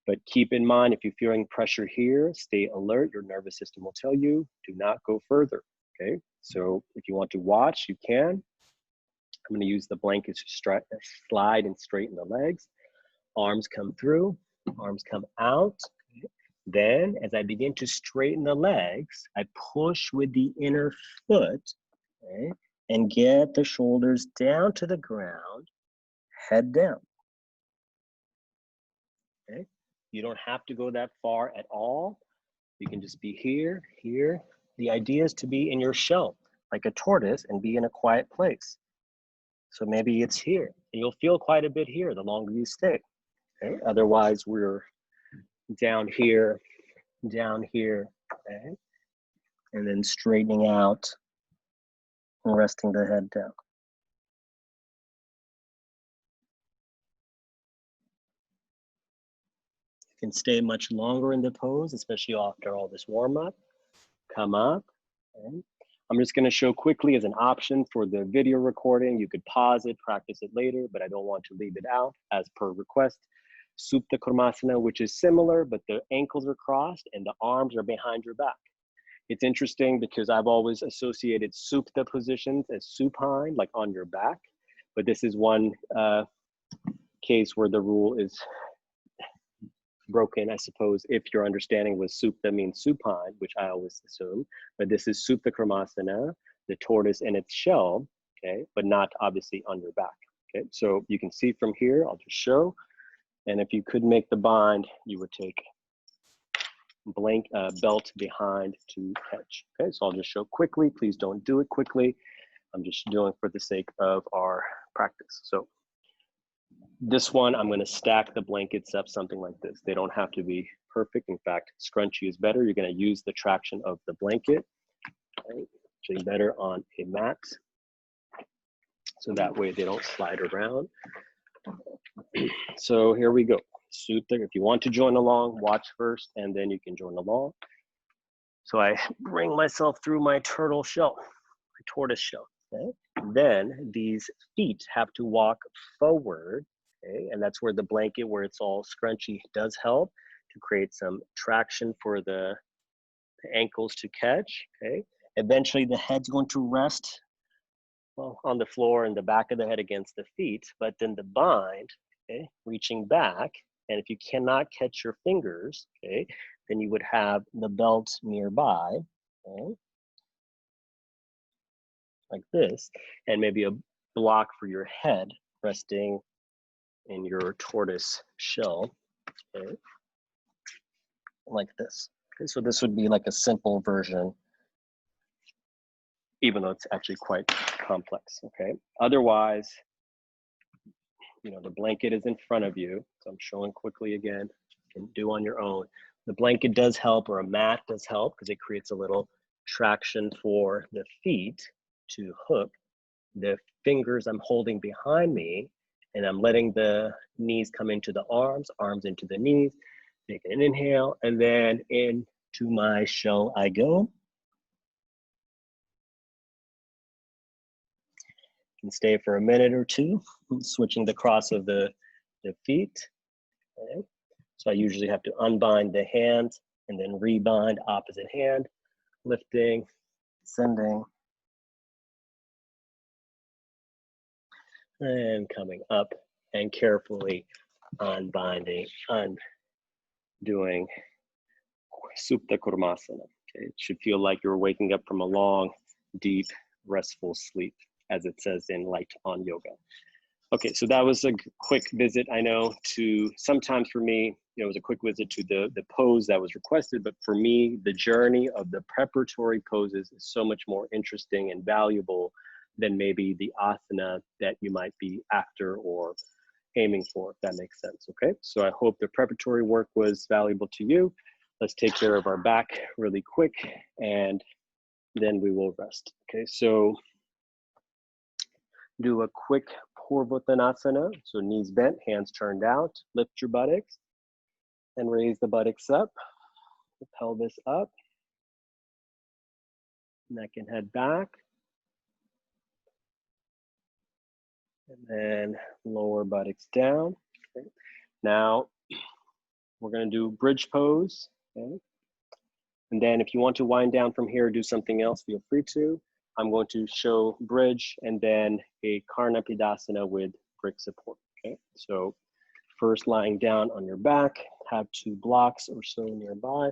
But keep in mind, if you're feeling pressure here, stay alert. Your nervous system will tell you, do not go further, okay? So if you want to watch, you can. I'm gonna use the blanket to slide and straighten the legs. Arms come through, arms come out. Okay. Then, as I begin to straighten the legs, I push with the inner foot, okay, and get the shoulders down to the ground, head down. Okay. You don't have to go that far at all. You can just be here, here. The idea is to be in your shell, like a tortoise, and be in a quiet place. So maybe it's here, and you'll feel quite a bit here the longer you stay. Okay? Otherwise, we're down here, okay? And then straightening out and resting the head down. You can stay much longer in the pose, especially after all this warm-up. Come up. Okay? I'm just going to show quickly as an option for the video recording. You could pause it, practice it later, but I don't want to leave it out as per request. Supta Kurmasana, which is similar, but the ankles are crossed and the arms are behind your back. It's interesting because I've always associated supta positions as supine, like on your back, but this is one case where the rule is broken, I suppose, if your understanding was supta means supine, which I always assume, but this is supta Kurmasana, the tortoise in its shell, okay, but not obviously on your back, okay? So you can see from here, I'll just show, and if you could make the bind, you would take belt behind to catch, okay? So I'll just show quickly, please don't do it quickly. I'm just doing for the sake of our practice. So this one, I'm gonna stack the blankets up something like this. They don't have to be perfect. In fact, scrunchy is better. You're gonna use the traction of the blanket, right? Actually better on a mat. So that way they don't slide around. So here we go. Supta, if you want to join along, watch first, and then you can join along. So I bring myself through my turtle shell, my tortoise shell, okay? Then these feet have to walk forward, okay? And that's where the blanket, where it's all scrunchy, does help to create some traction for the ankles to catch, okay? Eventually the head's going to rest, well, on the floor and the back of the head against the feet, but then the bind, okay, reaching back, and if you cannot catch your fingers, okay, then you would have the belt nearby, okay, like this, and maybe a block for your head resting in your tortoise shell, okay, like this. Okay, so this would be like a simple version, even though it's actually quite complex, okay? Otherwise, you know, the blanket is in front of you. So I'm showing quickly again, you can do on your own. The blanket does help, or a mat does help, because it creates a little traction for the feet to hook. The fingers I'm holding behind me, and I'm letting the knees come into the arms, arms into the knees. Take an inhale, and then into my shell I go. Can stay for a minute or two, switching the cross of the feet. Okay. So I usually have to unbind the hands and then rebind opposite hand, lifting, sending, and coming up and carefully unbinding, undoing Supta Kurmasana. Okay. It should feel like you're waking up from a long, deep, restful sleep, as it says in Light on Yoga. Okay, so that was a quick visit, I know, to sometimes for me, you know, it was a quick visit to the pose that was requested, but for me, the journey of the preparatory poses is so much more interesting and valuable than maybe the asana that you might be after or aiming for, if that makes sense, okay? So I hope the preparatory work was valuable to you. Let's take care of our back really quick, and then we will rest, okay? So do a quick Purvottanasana, so knees bent, hands turned out. Lift your buttocks and raise the buttocks up, the pelvis up, neck and head back. And then lower buttocks down. Okay. Now, we're going to do bridge pose. Okay. And then if you want to wind down from here, do something else, feel free to. I'm going to show bridge and then a Karnapidasana with brick support. Okay. So first lying down on your back, have 2 blocks or so nearby.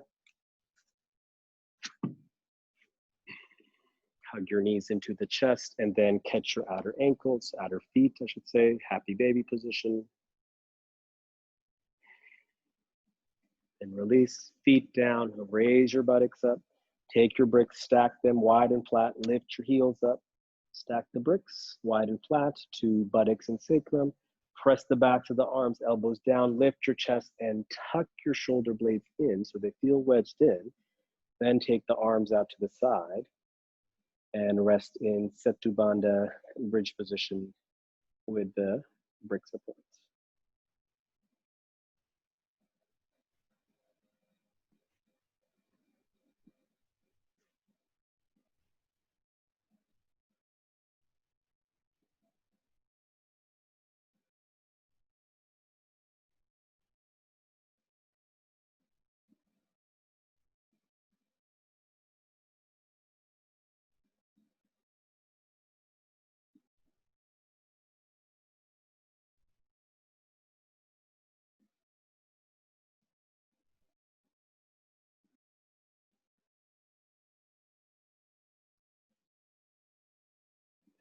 Hug your knees into the chest and then catch your outer ankles, outer feet, I should say, happy baby position. And release, feet down, raise your buttocks up. Take your bricks, stack them wide and flat, lift your heels up. Stack the bricks wide and flat to buttocks and sacrum. Press the backs of the arms, elbows down, lift your chest and tuck your shoulder blades in so they feel wedged in. Then take the arms out to the side and rest in Setu Bandha bridge position with the brick supports.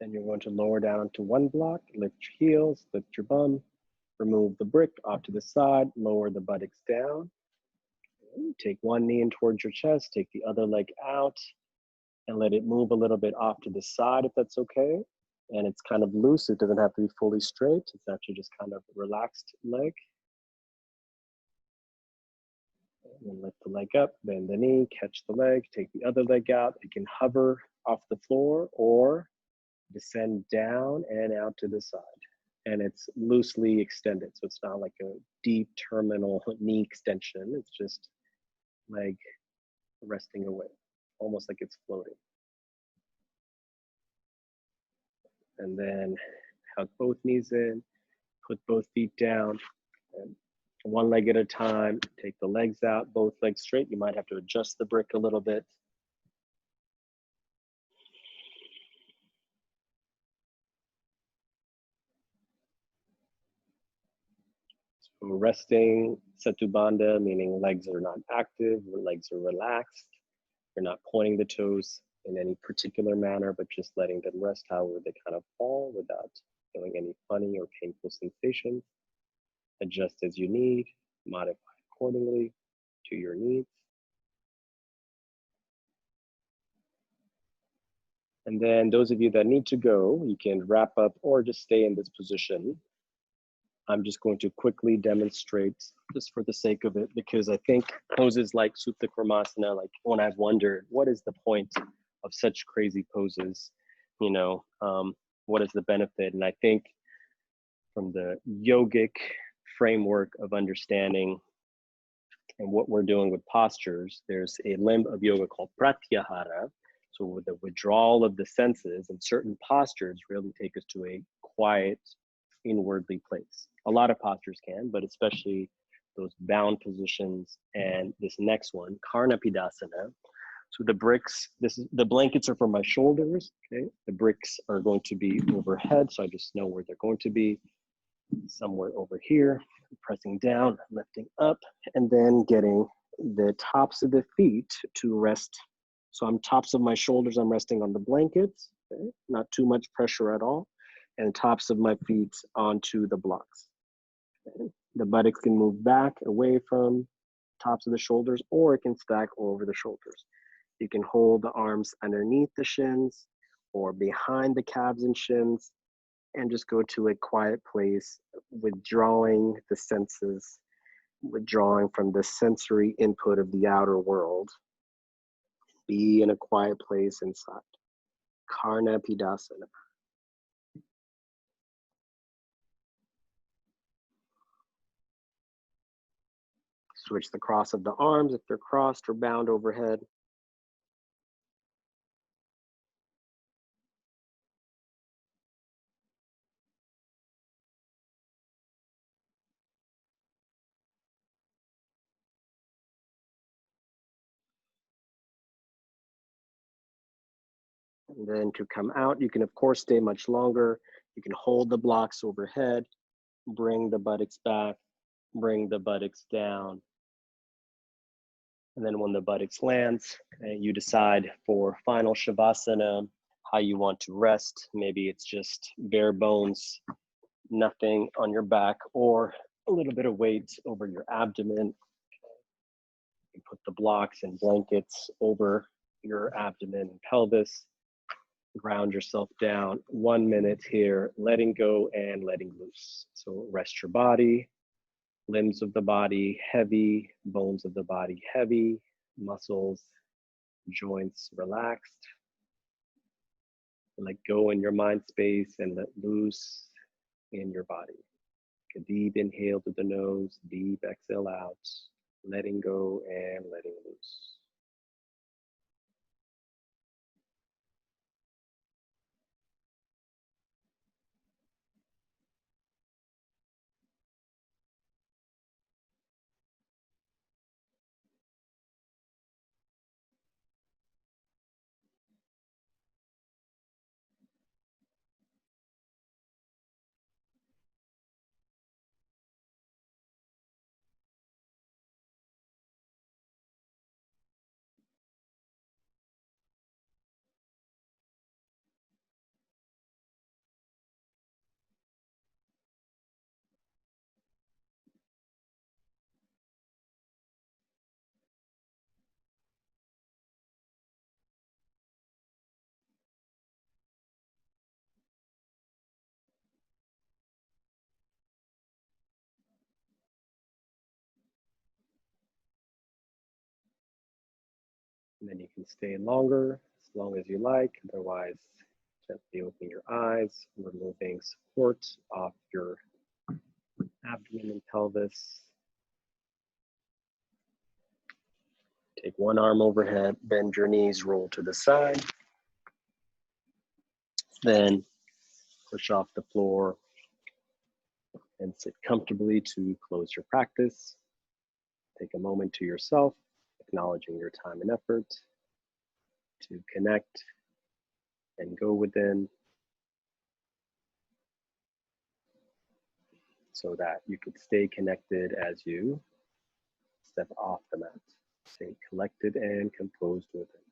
Then you're going to lower down to 1 block, lift your heels, lift your bum, remove the brick off to the side, lower the buttocks down. Take one knee in towards your chest, take the other leg out, and let it move a little bit off to the side if that's okay. And it's kind of loose, it doesn't have to be fully straight, it's actually just kind of relaxed leg. And then lift the leg up, bend the knee, catch the leg, take the other leg out. You can hover off the floor or descend down and out to the side. And it's loosely extended, so it's not like a deep terminal knee extension, it's just leg resting away, almost like it's floating. And then hug both knees in, put both feet down, and 1 leg at a time, take the legs out, both legs straight. You might have to adjust the brick a little bit. So resting Setu Bandha, meaning legs are not active, legs are relaxed. You're not pointing the toes in any particular manner, but just letting them rest however they kind of fall without feeling any funny or painful sensations. Adjust as you need, modify accordingly to your needs. And then those of you that need to go, you can wrap up or just stay in this position. I'm just going to quickly demonstrate just for the sake of it, because I think poses like Supta Karmasana, like when I've wondered, what is the point of such crazy poses? You know, what is the benefit? And I think from the yogic framework of understanding and what we're doing with postures, there's a limb of yoga called pratyahara. So with the withdrawal of the senses, and certain postures really take us to a quiet, inwardly place. A lot of postures can, but especially those bound positions and this next one, Karnapidasana. So the bricks, the blankets are for my shoulders, okay? The bricks are going to be overhead, so I just know where they're going to be, somewhere over here, pressing down, lifting up, and then getting the tops of the feet to rest. So I'm tops of my shoulders, I'm resting on the blankets, okay? Not too much pressure at all, and tops of my feet onto the blocks. Okay? The buttocks can move back away from tops of the shoulders, or it can stack over the shoulders. You can hold the arms underneath the shins or behind the calves and shins, and just go to a quiet place, withdrawing the senses, withdrawing from the sensory input of the outer world. Be in a quiet place inside. Karnapidasana. Switch the cross of the arms if they're crossed or bound overhead. And then to come out, you can of course stay much longer. You can hold the blocks overhead, bring the buttocks back, bring the buttocks down. And then when the buttocks lands, you decide for final Shavasana how you want to rest. Maybe it's just bare bones, nothing on your back, or a little bit of weight over your abdomen. You put the blocks and blankets over your abdomen and pelvis. Ground yourself down. 1 minute here, letting go and letting loose. So rest your body, limbs of the body heavy, bones of the body heavy, muscles, joints relaxed. Let go in your mind space and let loose in your body. Take a deep inhale through the nose, deep exhale out, letting go and letting loose. And then you can stay longer as long as you like. Otherwise, gently open your eyes, removing support off your abdomen and pelvis. Take one arm overhead, bend your knees, roll to the side. Then push off the floor and sit comfortably to close your practice. Take a moment to yourself, acknowledging your time and effort to connect and go within so that you could stay connected as you step off the mat. Stay collected and composed within.